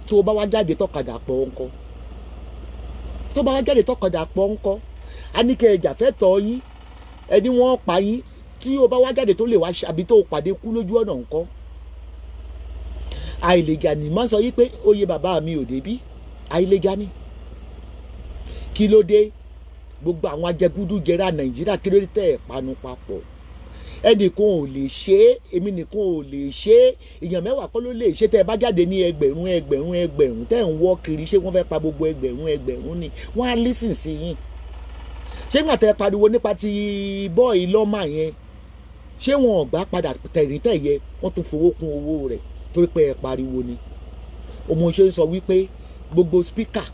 A: Tó o bá wá jáde tọ́kadà pọ̀ ńkọ́? Tó bá wá jáde tọ́kadà pọ̀ ńkọ́? A ní ká ẹ jàfẹ́ tọ́ yín, ẹni wọ́n pa yín. Tí o bá wá jáde tó lè wá àbí tó pàdé kú lójú ọ̀nà ńkọ́? Àìlèjà ni máa ń sọ yí pé oyè bàbá mi ò débí. Àìlèjà ni. Kí ló dé? Gbogbo àwọn ajẹgúdújẹrá Nàìjíríà kí ló dé tẹ́ ẹ̀ panu papọ̀? Ẹnìkan ò lè ṣe é, èmi nìkan ò lè ṣe é. Èèyàn mẹ́wàá kọ́ ló lè ṣe. Tẹ́ ẹ bá jáde ní ẹgbẹ̀rún tẹ́ ẹ̀ ń wọ́ kiri, ṣé wọ́n fẹ́ pa gbogbo ẹgbẹ̀rún ni? Wọ́n á lísìn sí yín. Ṣé nígbà tẹ́ ẹ pariwo nípa ti bọ́ọ̀ì lọ́mà yẹn, ṣé wọn ò gbà padà tẹ̀yẹ wọ́n tún fowó kún owó rẹ̀ torí pé ẹ pariwo ni? Ọmọ ṣe ń sọ wípé gbogbo speaker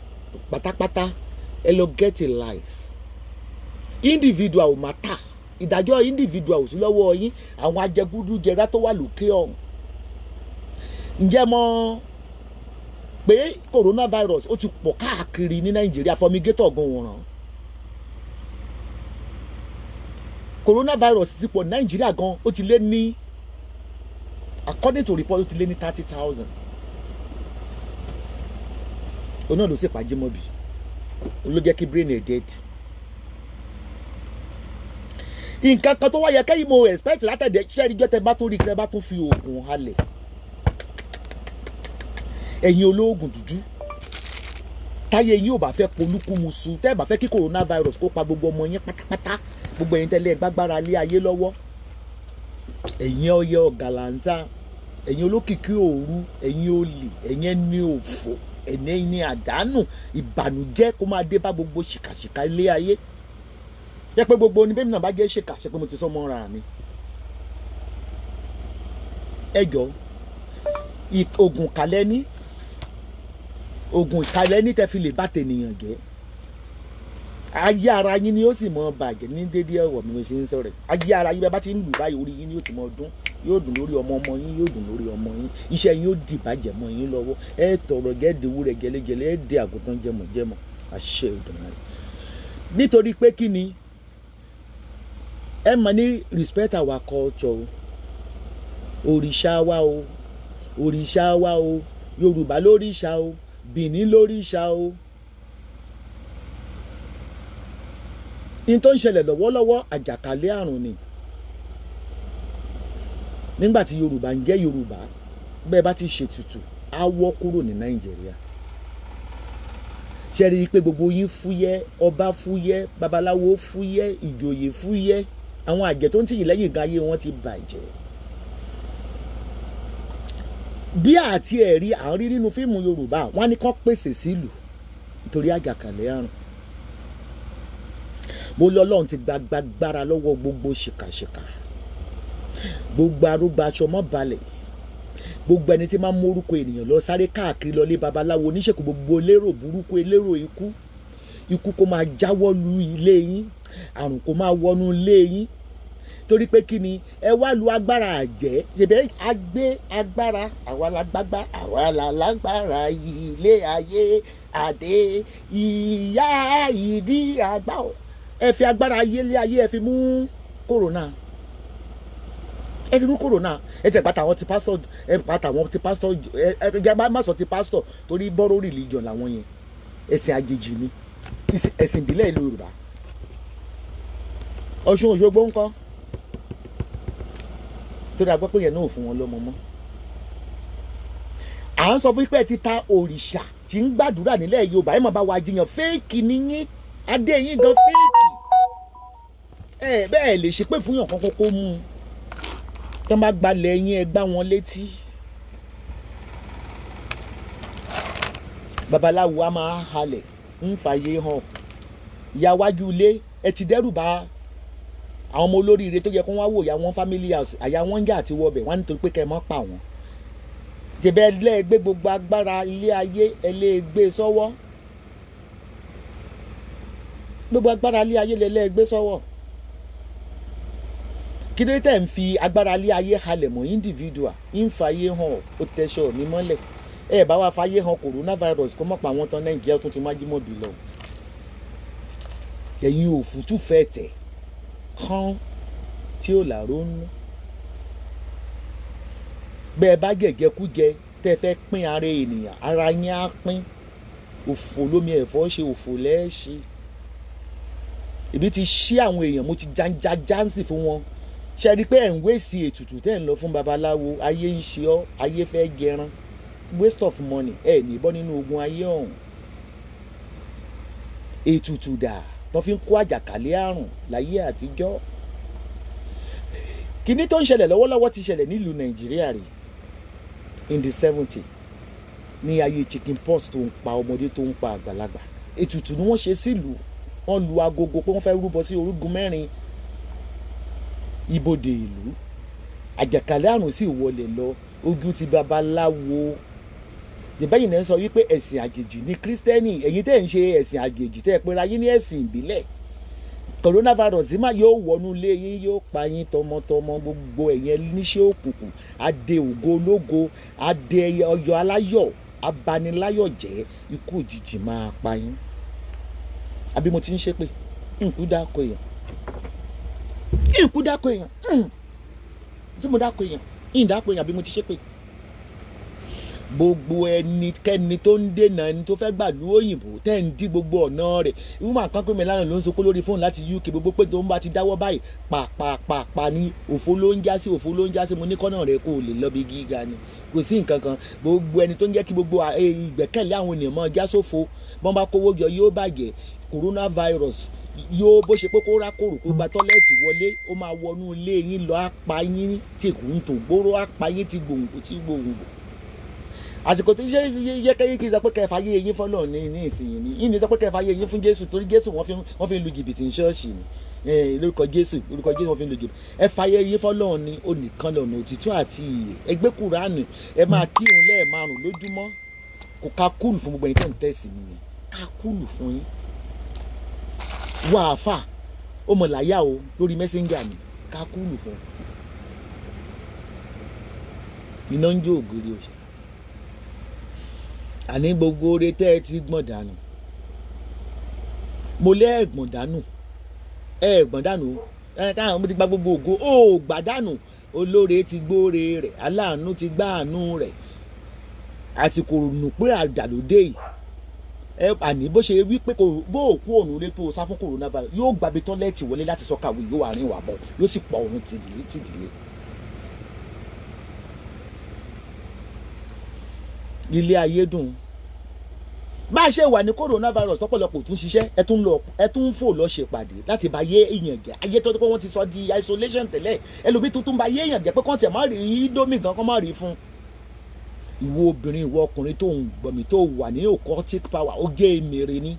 A: pátápátá ẹ lọ get a life. Individual ò matter. Ìdájọ́ individual ò sí lọ́wọ́ yín. Àwọn ajẹgúdújẹrá tó wà lókè ọ̀hún. Ǹjẹ́ mọ̀ pé coronavirus ó ti pọ̀ káàkiri ní Nàìjíríà? Fumigator gan wọ̀ràn. Coronavirus ti pọ̀ Nàìjíríà gan, ó ti lé ní, according to report, ó ti lé ní 30,000. Oná ló sì pa Ajimobi, ló jẹ́ kí brain ẹ̀ dead. Nǹkan kan tó wá yẹ kẹ́yìn mo expect látẹ̀dẹ̀ ṣẹ́ ìjọ tẹ bá tún rí tẹ bá tún fi oògùn halẹ̀. Ẹ̀yin olóògùn dúdú, táyé yín ò bá fẹ́ polúkúmuṣu, tẹ́ ẹ bá fẹ́ kí coronavirus kó pa gbogbo ọmọ yín pátápátá, gbogbo ẹ̀yin tẹ́lẹ̀ gbágbára lé ayé lọ́wọ́. Ẹ̀yin ọyẹ ọ̀gàlàǹtà, ẹ̀yin olókìkí òru, ẹ̀yin olè, ẹ̀yin ẹni òfò, ẹ̀yin ẹni àdánù, ìbànújẹ́ kó máa dé bá gbogbo ṣìkàṣìkà ilé ayé. Jẹ́ pé gbogbo oníbẹ̀mí náà bá jẹ́ ṣèkà, ṣe pé mo ti sọ mọ́ra mi. Ẹ jọ̀ọ́, oògùn kalẹ́ ní, oògùn ìkàlẹ́ ní tẹ́ fi lè bá tènìyàn jẹ́. Ayé ara yín ni ó sì mọ bàjẹ́ ní dédé ọ̀wọ̀ mi mo ṣe ń sọ̀rọ̀. Ayé ara yín bẹ́ẹ̀ bá ti ń lù báyìí, orí yín ni yóò ti mọ dún, yóò dùn lórí ọmọ yín, yóò dùn lórí ọmọ yín. Iṣẹ́ yín ó di ìbàjẹ́ mọ́ yín lọ́wọ́. Ẹ tọrọ gẹ́dẹ̀wú rẹ̀ gẹ́lẹ́gẹ́lẹ́, ẹ dé àgùntàn jẹmọ̀jẹmọ̀. Àṣẹ Olódùmarè. Nítorí pé kí ni? Ẹ máa ní respect our culture. Òrìṣà wa o, òrìṣà wa o, Yorùbá lóríṣà o, Benin lóríṣà o. In tó ń ṣẹlẹ̀ lọ́wọ́lọ́wọ́ àjàkálẹ̀ àrùn ni. Nígbà tí Yorùbá ń jẹ́ Yorùbá, bẹ́ẹ̀ bá ti ṣètùtù, á wọ́ kúrò ní Nàìjíríà. Ṣé rí i pé gbogbo yín fúyẹ́, ọba fúyẹ́, babaláwo fúyẹ́, ìjòyè fúyẹ́, àwọn àjẹ́ tó ń tìyìn lẹ́yìn gan ayé wọn ti bàjẹ́. bí àti ẹ̀rí à ń rí nínú fíìmù Yorùbá wọ́n ní kán pèsè sílùú nítorí àjàkálẹ̀ àrùn. mo lọ Ọlọ́run ti gbàgbára lọ́wọ́ gbogbo ṣìkàṣìkà, gbogbo arúgbó aṣọ mọ́ balẹ̀, gbogbo ẹni tí máa ń mórúkọ ènìyàn lọ sáré káàkiri lọlé babaláwo oníṣègùn, gbogbo elérò burúkú, elérò ikú kó máa jáwọ́ lu ilé yín, àrùn kó máa wọnú ilé yín. Torí pé kí ni ẹ wá lu agbára àjẹ́, ṣèbẹ́ agbé agbára, àwa la lágbára ilé ayé àdé ìyá ìdí àgbà. Ẹ fi agbára ayé lé ayé, ẹ fi mú kòrónà, ẹ fi mú kòrónà. Ẹ tẹ̀ pátá àwọn ti pásítọ̀, ẹ pátá àwọn ti pásítọ̀, ẹ má sọ ti pásítọ̀ torí bọ́rọ̀ religion làwọn yẹn, ẹ̀sìn àjèjì ni, ẹ̀sìn ìbílẹ̀ ìlú Yorùbá. Ọ̀ṣun Òṣogbo ńkọ́ torí agbọ́ pé yẹn náà ò fún wọn lọ́mọ mọ́. À ń sọ fún pé ti ta òrìṣà tí ń gbàdúrà nílẹ̀ Yorùbá ẹ̀ máa bá wa jiyàn, fẹ́ẹ̀kì nìyí, adé yín gan fẹ́ẹ̀kì. Bẹ́ẹ̀ lè ṣe pé fún yàn kan kókó mú un tó bá gbalẹ̀ yín ẹ gbá wọn létí. Babaláwo a máa halẹ̀ ń fàyè hàn, ìyá wájú ilé ẹ ti dẹ́rù bá àwọn ọmọ olóríire tó yẹ kó wá wò ya wọn family house, àyà wọn ń jà àti wọbẹ̀ wọn nítorí pé kẹ́ ẹ mọ́ pa wọn. Jẹ̀bẹ́ ẹlẹ́gbẹ́ gbogbo agbára ilé ayé ẹlẹ́gbẹ́ sọ́wọ́, gbogbo agbára ilé ayé lẹ́lẹ́gbẹ́ sọ́wọ́. Kí ló tẹ̀ ń fi agbára ilé ayé halẹ̀ mọ́ individual ń fàyè hàn ó tẹ̀sọ̀ mi mọ́lẹ̀. Ẹ bá wa fàyè hàn coronavirus kó mọ̀ pa àwọn tán Nàìjíríà tó ti má jímọ̀ bí lọ. Ẹ̀yin òfútù fẹ́ tẹ̀ kán tí ó làró ń ná. Bẹ́ẹ̀ bá gẹ̀gẹ́kújẹ tẹ́ fẹ́ pín ara ènìyàn, ara yín á pín. Òfò lómi ẹ̀fọ́ ṣe, òfò lẹ́ẹ̀ṣe. Ibi ti ṣí àwọn èèyàn, mo ti jáǹsì fún wọn. Ṣe rí pé ẹ̀ ń wéèsì ètùtù tẹ́ ń lọ fún babaláwo, ayé ń ṣe ọ́, ayé fẹ́ gẹran, waste of money, ẹ̀ ní bọ́ nínú ogun ayé ọ̀hún. Ètùtù dà tó fi ń kó àjàkálẹ̀ àrùn láyé àtijọ́. Kíní tó ń ṣẹlẹ̀ lọ́wọ́lọ́wọ́ ti ṣẹlẹ̀ nílùú Nàìjíríà rè in the 70 ní ayé chicken pox tó ń pa ọmọdé tó ń pa àgbàlagbà. Ètùtù ni wọ́n ṣe sílùú, wọ́n lu agogo pé wọ́n fẹ́ rúbọ sí orúgun mẹ́rin ibodè ìlú. Àjàkálẹ̀ àrùn sì wọlé lọ, ojú ti babaláwo. Ìbẹ́yìn náà sọ wípé ẹ̀sìn àjèjì ní Kírísítẹ́nì, ẹ̀yin tẹ́ ń ṣe ẹ̀sìn àjèjì tẹ́ ẹ pera yín ní ẹ̀sìn ìbílẹ̀. Coronavirus máa yóò wọnú ilé yín, yóò pa yín tọmọtọmọ, gbogbo ẹ̀yin níṣẹ́ òkùnkùn, adé ògo ológo, adé ọyọ aláyọ̀, abaniláyọ̀ jẹ́, ikú òjijì máa pa yín. Àbí mo ti ń ṣépè, nkú dáko èèyàn, nkú dáko èèyàn, tí mo dáko èèyàn, ìdáko èèyàn, àbí mo ti ṣépè. Gbogbo ẹnikẹ́ni tó ń dènà ẹni tó fẹ́ gbàlú òyìnbó tẹ́ ń dí gbogbo ọ̀nà rẹ̀. Ìwúmọ̀ kan pé mi lánàá ló ń sokó lórí fóònù láti UK, gbogbo pé tó ń bá ti dáwọ́ báyìí pàpàpàpà ni òfo ló ń já sí, òfo ló ń já sí. Mo ní kọ́nà rẹ̀ kó o lè lọ bí gíga ni, kò sí nǹkan kan. Gbogbo ẹni tó ń jẹ́ kí gbogbo ìgbẹ́kẹ̀lé àwọn ènìyàn mọ́ já sófo, bọ́n bá kówó jọ yóò bàjẹ́. Coronavirus yóò bó ṣe pé kó rákòrò kó gba tọ́lẹ́ẹ̀tì wọlé, ó máa wọnú ilé yín lọ, á pa yín tí kò ń tò gbóró, á pa yín tí gbòǹgbò tí gbòǹgbò. Àsìkò tí ṣe yẹ kẹ́yìn kí n sọ pé kẹfà yé eyín fọ́lọ́ ní ìsinyìí ni, yìí ni sọ pé kẹfà yé eyín fún Jésù, torí Jésù wọ́n fi ń lu jìbìtì ní ṣọ́ọ̀ṣì ni, lórúkọ Jésù wọ́n fi ń lu jìbìtì. Ẹ fà yé eyín fọ́lọ́ ni, ó nìkan lọ́nà òtítọ́ àti ìyè. Ẹ gbé Kùránì, ẹ máa kírun lẹ́ẹ̀márùn lójúmọ́. Kò ká kúlù fún gbogbo ẹ̀yin tẹ́ ń tẹ̀sí mi yẹn, ká kúlù fún yín. Wà á fà ó mọ̀ láyà o lórí Messenger mi, ká kúlù fún. Iná ń jó ògiri òṣè. Àní gbogbo oore tẹ́ ẹ ti gbọ̀n dànù. Mo lé ẹ̀gbọ̀n dànù, ẹ̀gbọ̀n dànù, káwọn mo ti gba gbogbo ògo, ó gbà dànù. Olóore ti gbóore rẹ̀, aláàánú ti gbá àánú rẹ̀. Àsìkò nù pé àdàlódé yìí. Àní bó ṣe wí pé bó òkú òrùn lé tó sá fún coronavirus, yóò gbàgbé tọ́lẹ́ẹ̀tì wọlé láti sọ́kàwé, yóò wà rìn wà bọ̀, yóò sì pọ̀ òrùn tìdílé. Ilé ayé dùn. Bá a ṣe wà ní coronavirus lọ́pọ̀lọpọ̀ tún ṣiṣẹ́, ẹ tún ń fò lọ ṣèpàdé láti bá yé èèyàn jẹ́. Ayé tó pé wọ́n ti sọ di isolation tẹ́lẹ̀, ẹlòmíì tuntun bá yé èèyàn jẹ́ pé kán tẹ̀ má rí Indomie gan kán má rí fún. ìwọ obìnrin ìwọ ọkùnrin tó ń gbọ̀mí tó wà ní occultic power ó jẹ́ èmèrè ni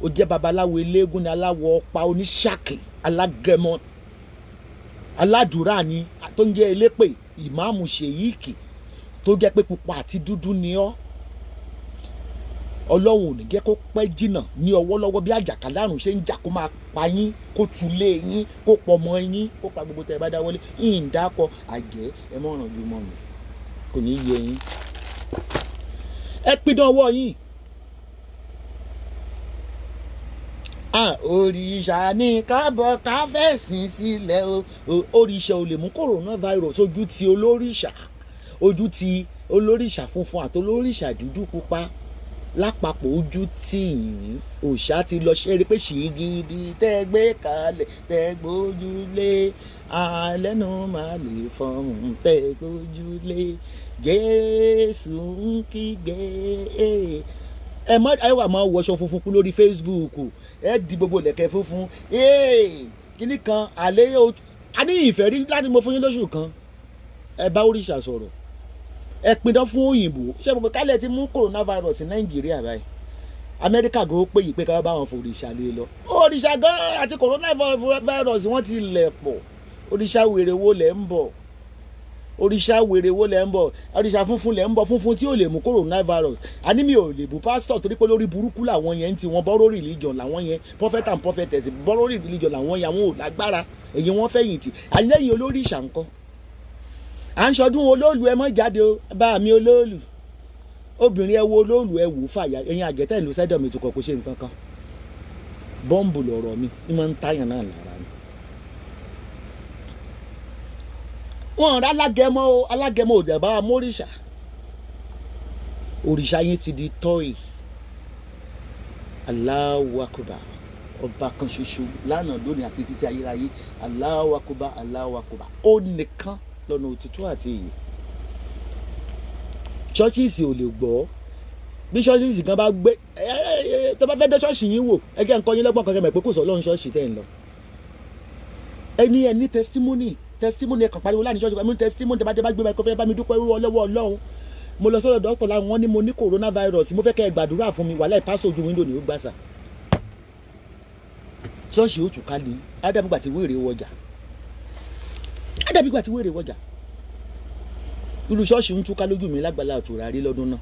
A: ó jẹ́ babaláwo eléégún ni aláwọ̀ ọ̀pá oníṣàkè alágẹmọ aládùúrà ni tó ń jẹ́ elépè ìmáàmù ṣèyíkì tó jẹ́ pé pupa àti dúdú ni ọ́ ọlọ́run ò ní jẹ́ kó pẹ́ jìnnà ní ọwọ́ lọ́wọ́ bí àjàkálẹ̀ àrùn ṣe ń jà kó máa pa yín kó tulé yín kó pọ̀ mọ́ yín kó pa gbogbo tẹ́ ẹ bá dáwọ́lé yín dákọ̀ àjẹ́ ẹ mọ̀ràn ju mọ́ mi kò ní yé yín ẹ pidán ọwọ́ yín. Òrìṣà ní kábọ̀ káfẹ́sìn sílẹ̀ o òrìṣà ò lè mú coronavirus ojú ti olórìṣà ojú ti olórìṣà funfun àti olórìṣà dúdú pupa lápapọ̀ ojú tí yìí òòṣà ti lọ ṣe é rí pé ṣìgìdì tẹ́ gbé kalẹ̀ tẹ́ gbójúlé alẹ́nu máa lè fọhùn tẹ́ gbójúlé Jésù ń kígbe ẹ wà máa wọṣọ funfun kú lórí Facebook ẹ di gbogbo lẹ̀kẹ̀ funfun kíní kan àlẹ́ a ní ìfẹ́ rí láti mo fún yín lóṣù kan ẹ bá òrìṣà sọ̀rọ̀ ẹ pidán fún òyìnbó ṣé gbogbo kálẹ̀ ti mú coronavirus ní Nàìjíríà báyìí Amẹ́ríkà gan ó pè yìí pé ká bá wọn fò òrìṣà lé lọ òrìṣà gan àti coronavirus wọ́n ti lẹ̀ pọ̀ òrìṣà wèrè wo lẹ̀ ń bọ̀ òrìṣà wèrè wo lẹ̀ ń bọ̀ òrìṣà funfun lẹ̀ ń bọ̀ funfun tí ò lè mú coronavirus àní mi ò lè bú pásítọ̀ torí pé lórí burúkú làwọn yẹn ti wọn bọ́rọ̀ religion làwọn yẹn prophet and prophetess bọ́rọ̀ religion làwọn yẹn àwọn ò lágbára èyí wọ́n fẹ̀yìntì àlẹ́yìn olórí ìṣàǹkọ́ à ń ṣọdún olóòlù ẹ mọ́ jáde o bá mi olóòlù obìnrin ẹ wo olóòlù ẹ wò fàyà ẹ̀yin àgẹ́tẹ̀ ìlú sẹ́dọ̀ mi tó kọ̀ kó ṣe nǹkan kan bọ́ǹbù lọ̀rọ̀ mi ní máa ń táyàn náà lára ni. wọn rà alágẹmọ o alágẹmọ ò dẹ̀bá mórìṣà òrìṣà yín ti di tọ́ì Allahu Akbar ọba kan ṣoṣo lánàá lónìí àti títí ayérayé Allahu Akbar Allahu Akbar ó nìkan lọ́nà òtítọ́ àti ìyè ṣọ́ọ̀ṣìsì ò lè gbọ́ bí ṣọ́ọ̀ṣìsì kan bá gbé tó bá fẹ́ dé ṣọ́ọ̀ṣì yín wò ẹ jẹ́ nǹkan yín lọ́gbọ̀n kan kẹ́mẹ̀ pé kò sọ ọlọ́run ṣọ́ọ̀ṣì tẹ̀ ń lọ ẹni testimony ẹ̀kan pariwo láàrin ṣọ́ọ̀ṣì mi testimony tẹ́ bá gbé microphone bá mi dúpẹ́ rú ọlọ́wọ́ ọlọ́run mo lọ sọ́dọ̀ dọ́kítọ̀ láwọn wọn ní mo ní coronavirus mo fẹ́ kẹ́ ẹ gbàdúrà fún mi wàhálà ìpásọ̀ ojú window ni ó gbàsà ṣọ́ọ̀ṣì ó tù ká ní ádàbígbà tí wéèrè wọjà irú ṣọ́ọ̀ṣì ń túká lójú mi lágbàlá àtùràrí lọ́dún náà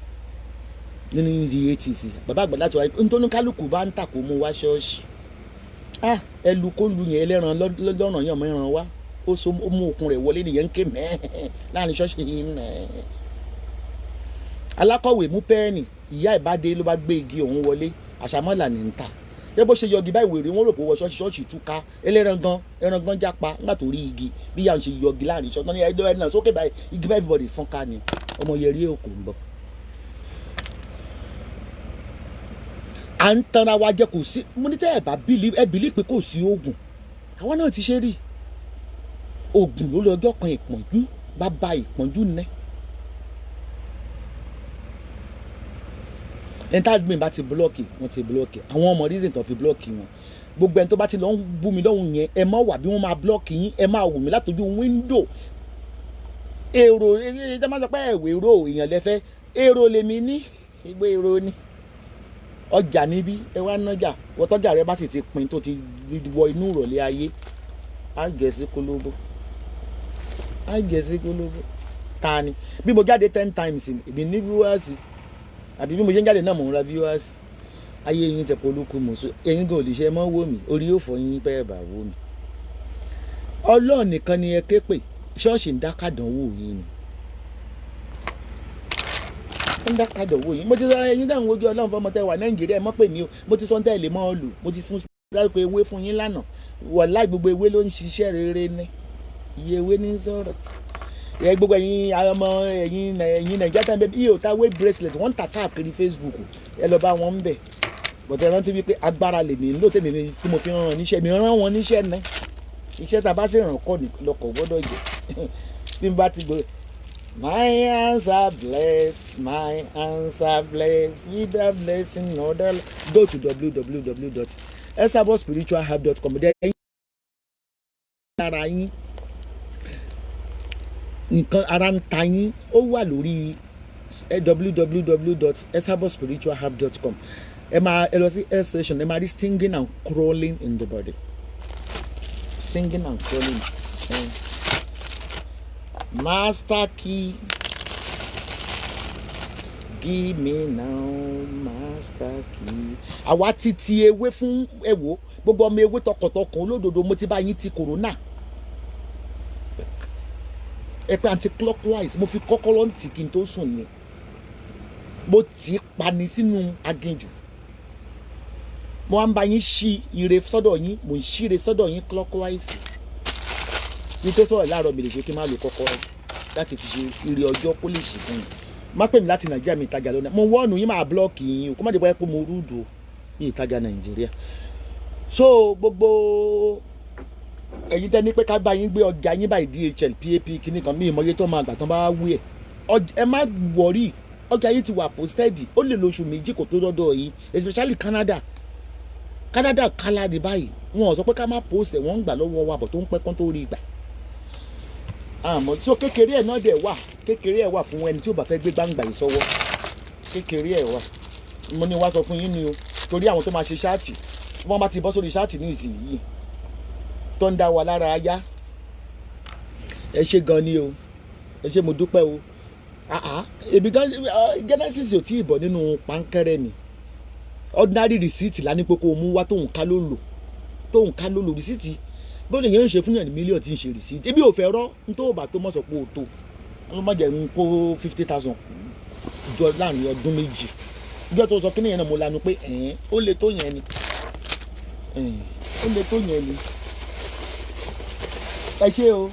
A: nínú di ATC bàbá àgbàlá àtùràrí nítorí kálukú bá ń tà kó mú wá ṣọ́ọ̀ṣì ẹlú kó lu yẹn ẹlẹ́ran lọ́ràn yàn mẹ́ran wá ó mú okun rẹ̀ wọlé nìyẹn ń ké mẹ́ẹ̀ láàrin ṣọ́ọ̀ṣì yìí mẹ́ẹ̀. alákọ̀wé mú pẹ́ẹ́nì ìyá ìbádé ló bá gbé igi òun wọlé àṣàmọ́là ní ń tà ẹ bó ṣe yọgi báyìí wèrè wọn rò pé wọ ṣọ́ọ̀ṣì túká ẹran gan jápa nígbà tó rí igi bí yà ń ṣe yọgi láàrin ṣọ́ọ̀ṣì ní ẹ̀dọ́ ẹ̀dọ́ sókè báyìí igi bá everybody fọ́n ká ni ọmọ yẹrí òkú ń bọ̀. à ń tanra wa jẹ kò sí mo ní tẹ́ ẹ bá bìlí pé kò sí oògùn àwọn náà ti ṣe rí oògùn ló lọ́jọ́ kan ìpọ́njú bá ba ìpọ́njú nẹ́. ẹ̀ńtàgbìn bá ti búlọ́ọ̀kì wọ́n ti búlọ́ọ̀kì àwọn ọmọ reason tó fi búlọ́ọ̀kì wọn gbogbo ẹni tó bá ti lọ ń bú mi lọ́hùn yẹn ẹ má wà bí wọ́n máa búlọ́ọ̀kì yín ẹ máa wò mí látọjú wíńdò èrò ẹ má sọ pé èrò èèyàn lẹ́fẹ́ èrò lèmi ní ìgbé èrò ni ọjà níbí ẹ wá nájà wọ́tọ́jà rẹ bá sì ti pin tó ti wọ inú ìrọ̀lẹ́ ayé á gẹ̀ẹ́sì kólóbó ta ni bí mo jáde 10 times èmi ní viewers àbí bí mo ṣe ń jáde náà mò ń ra viewers ayé yín ti polúkú mọ̀ so ẹ̀yin gan ò lè ṣe mọ́ wò mí orí yóò fọ yín bẹ́ẹ̀ bá wò mí Ọlọ́run nìkan ni ẹ ké pè ṣọ́ọ̀ṣì ń dákàdánwò yín ni ń dákàdánwò yín mo ti sọ ẹ̀yin dáhùn ojú Ọlọ́run fọmọ tẹ wà Nàìjíríà ẹ mọ́ pè mí o mo ti sọ ń tẹ̀lé mọ́ ọ lò mo ti fún dárúkọ ewé fún yín lánàá wàláì gbogbo ewé ló ń ṣiṣẹ́ rere ní iye ewé ní sọ̀rọ̀ ẹ gbogbo ẹ̀yin ọmọ ẹ̀yin Nàìjíríà tán bẹ́ẹ̀ iye òta weight bracelet wọ́n ń tà káàkiri Facebook ẹ lọ bá wọn ń bẹ̀ bọ̀dẹ̀ rántí wípé agbára lèmi ńlò tèmi tí mo fi ràn níṣẹ́ mi rán wọn níṣẹ́ ní iṣẹ́ tá a bá sì ràn kọ́ lọkọ̀ gbọ́dọ̀ jẹ́ bí n bá ti gbọ́ my hands are blessed with the blessing order go to www.esabospiritualhelp.com ara yín nǹkan ara ń ta yín ó wà lórí www.esabodspiritualhub.com. ẹ lọ sí health session, ẹ máa rí stinging and crawling in the body. Stinging and crawling. Master key. Give me now, master key. Àwa ti ewé fún ẹ̀wò gbogbo ọmọ ewé tọkàntọkàn olódodo mo ti bá yín ti corona. Ẹ pé anti-clockwise mo fi kọ́kọ́rọ́ ń tì kí n tó sùn ni. Mo ti pani sínú aginjù. Mo wá ń bá yín ṣí ire sọ́dọ̀ yín, mo ń ṣí ire sọ́dọ̀ yín clockwise. Ní tó sọ̀rọ̀ láàárọ̀ mi lè ṣe kí n má lo kọ́kọ́rọ́ láti fi ṣe ire ọjọ́ kó lè ṣe fún mi. Má pè mí láti Nàìjíríà mi ìtajà lọ́nà. Mo wọ́ọ̀nù yín máa blọ́ọ̀kì yín o, kó má dé báyìí pé mo rúdò ní ìtajà Nàìjíríà. So gbogbo ẹ̀yin tẹ́ ní pé ká bá yín gbé ọjà yín báyìí DHL PAP kíní kan mí ìmọ̀ye tó máa gbà tán bá wí ẹ̀. Ẹ má wọ̀rí ọjà yìí ti wà posted, ó lè lóṣù méjì kó tó dọ́dọ̀ yìí, especially Canada kálá ní báyìí wọn ò sọ pé ká má post ẹ̀, wọ́n ń gbà lọ́wọ́ wa bọ̀ tó ń pẹ́ kán tó rí gbà. Àmọ́ tí ó kékeré ẹ̀ náà dẹ̀ wà, kékeré ẹ̀ wà fún ẹni tí ó bá fẹ́ gbé gbangba yìí sọ́wọ́, kékeré ẹ̀ wà. Mo ní wá sọ fún yín ni o, torí àwọn tó máa ṣe ṣáàtì wọ́n bá ti bọ́ sórí ṣáàtì ní ìsinyìí tó ń dá wa lára ayá. Ẹ ṣé gan ni o, ẹ ṣé mo dúpẹ́ o. Ebi gan Genesis ò tí ì bọ̀ nínú pánkẹ́rẹ́ mi. Ordinary receipt la ní pé kó o mú wá tóun ká ló lò receipt bó lè yẹn ń ṣe fún yàn ní mílíọ̀nù tí ń ṣe receipt. Ebi ò fẹ́ rọ́ n tó bá tó mọ̀ sọ pé o tó wọ́n má jẹ́ ń kó 50,000 jọ láàrin ọdún méjì. Ìjọ tó sọ kí nìyẹn náà mo lanu pé ó lè tó yẹn ni, ó lè tó yẹn ni. Ẹ ṣé o,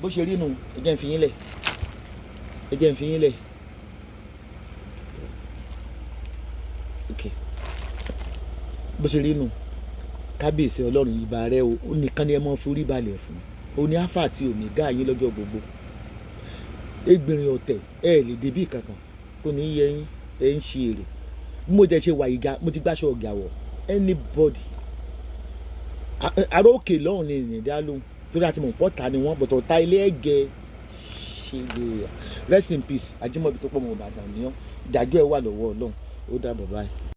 A: bó ṣe rí nu ẹ jẹ́ n fi yín lẹ̀, ẹ jẹ́ n fi yín lẹ̀. Bó ṣe rí nu kábíyèsí ọlọ́run ìbà rẹ o, ó nìkan ni ẹ mọ́ forí balẹ̀ fún, ó ní Alpha àti Omega yín lọ́jọ́ gbogbo. Ẹgbìnrin ọ̀tẹ̀ ẹ lè débí kankan kò ní yẹ yín, ẹ ń ṣe èrè. Bí mo jẹ́ ṣe wà ìga mo ti gbáṣọ ọ̀gá wọ̀ anybody. Ará òkè lọ́hùn ni ìrìndá lóhùn torí àti mọ̀ pọ́ta ni wọ́n bọ̀tọ̀ ta ilé ẹ̀gẹ́ ṣe lè rest in peace Ajímọ̀bí tó pọ̀ mọ́ Ìbàdàn ni ọ́, ìdájọ́ ẹ wà lọ́wọ́ Ọlọ́run. Ó dàbọ̀ báyìí.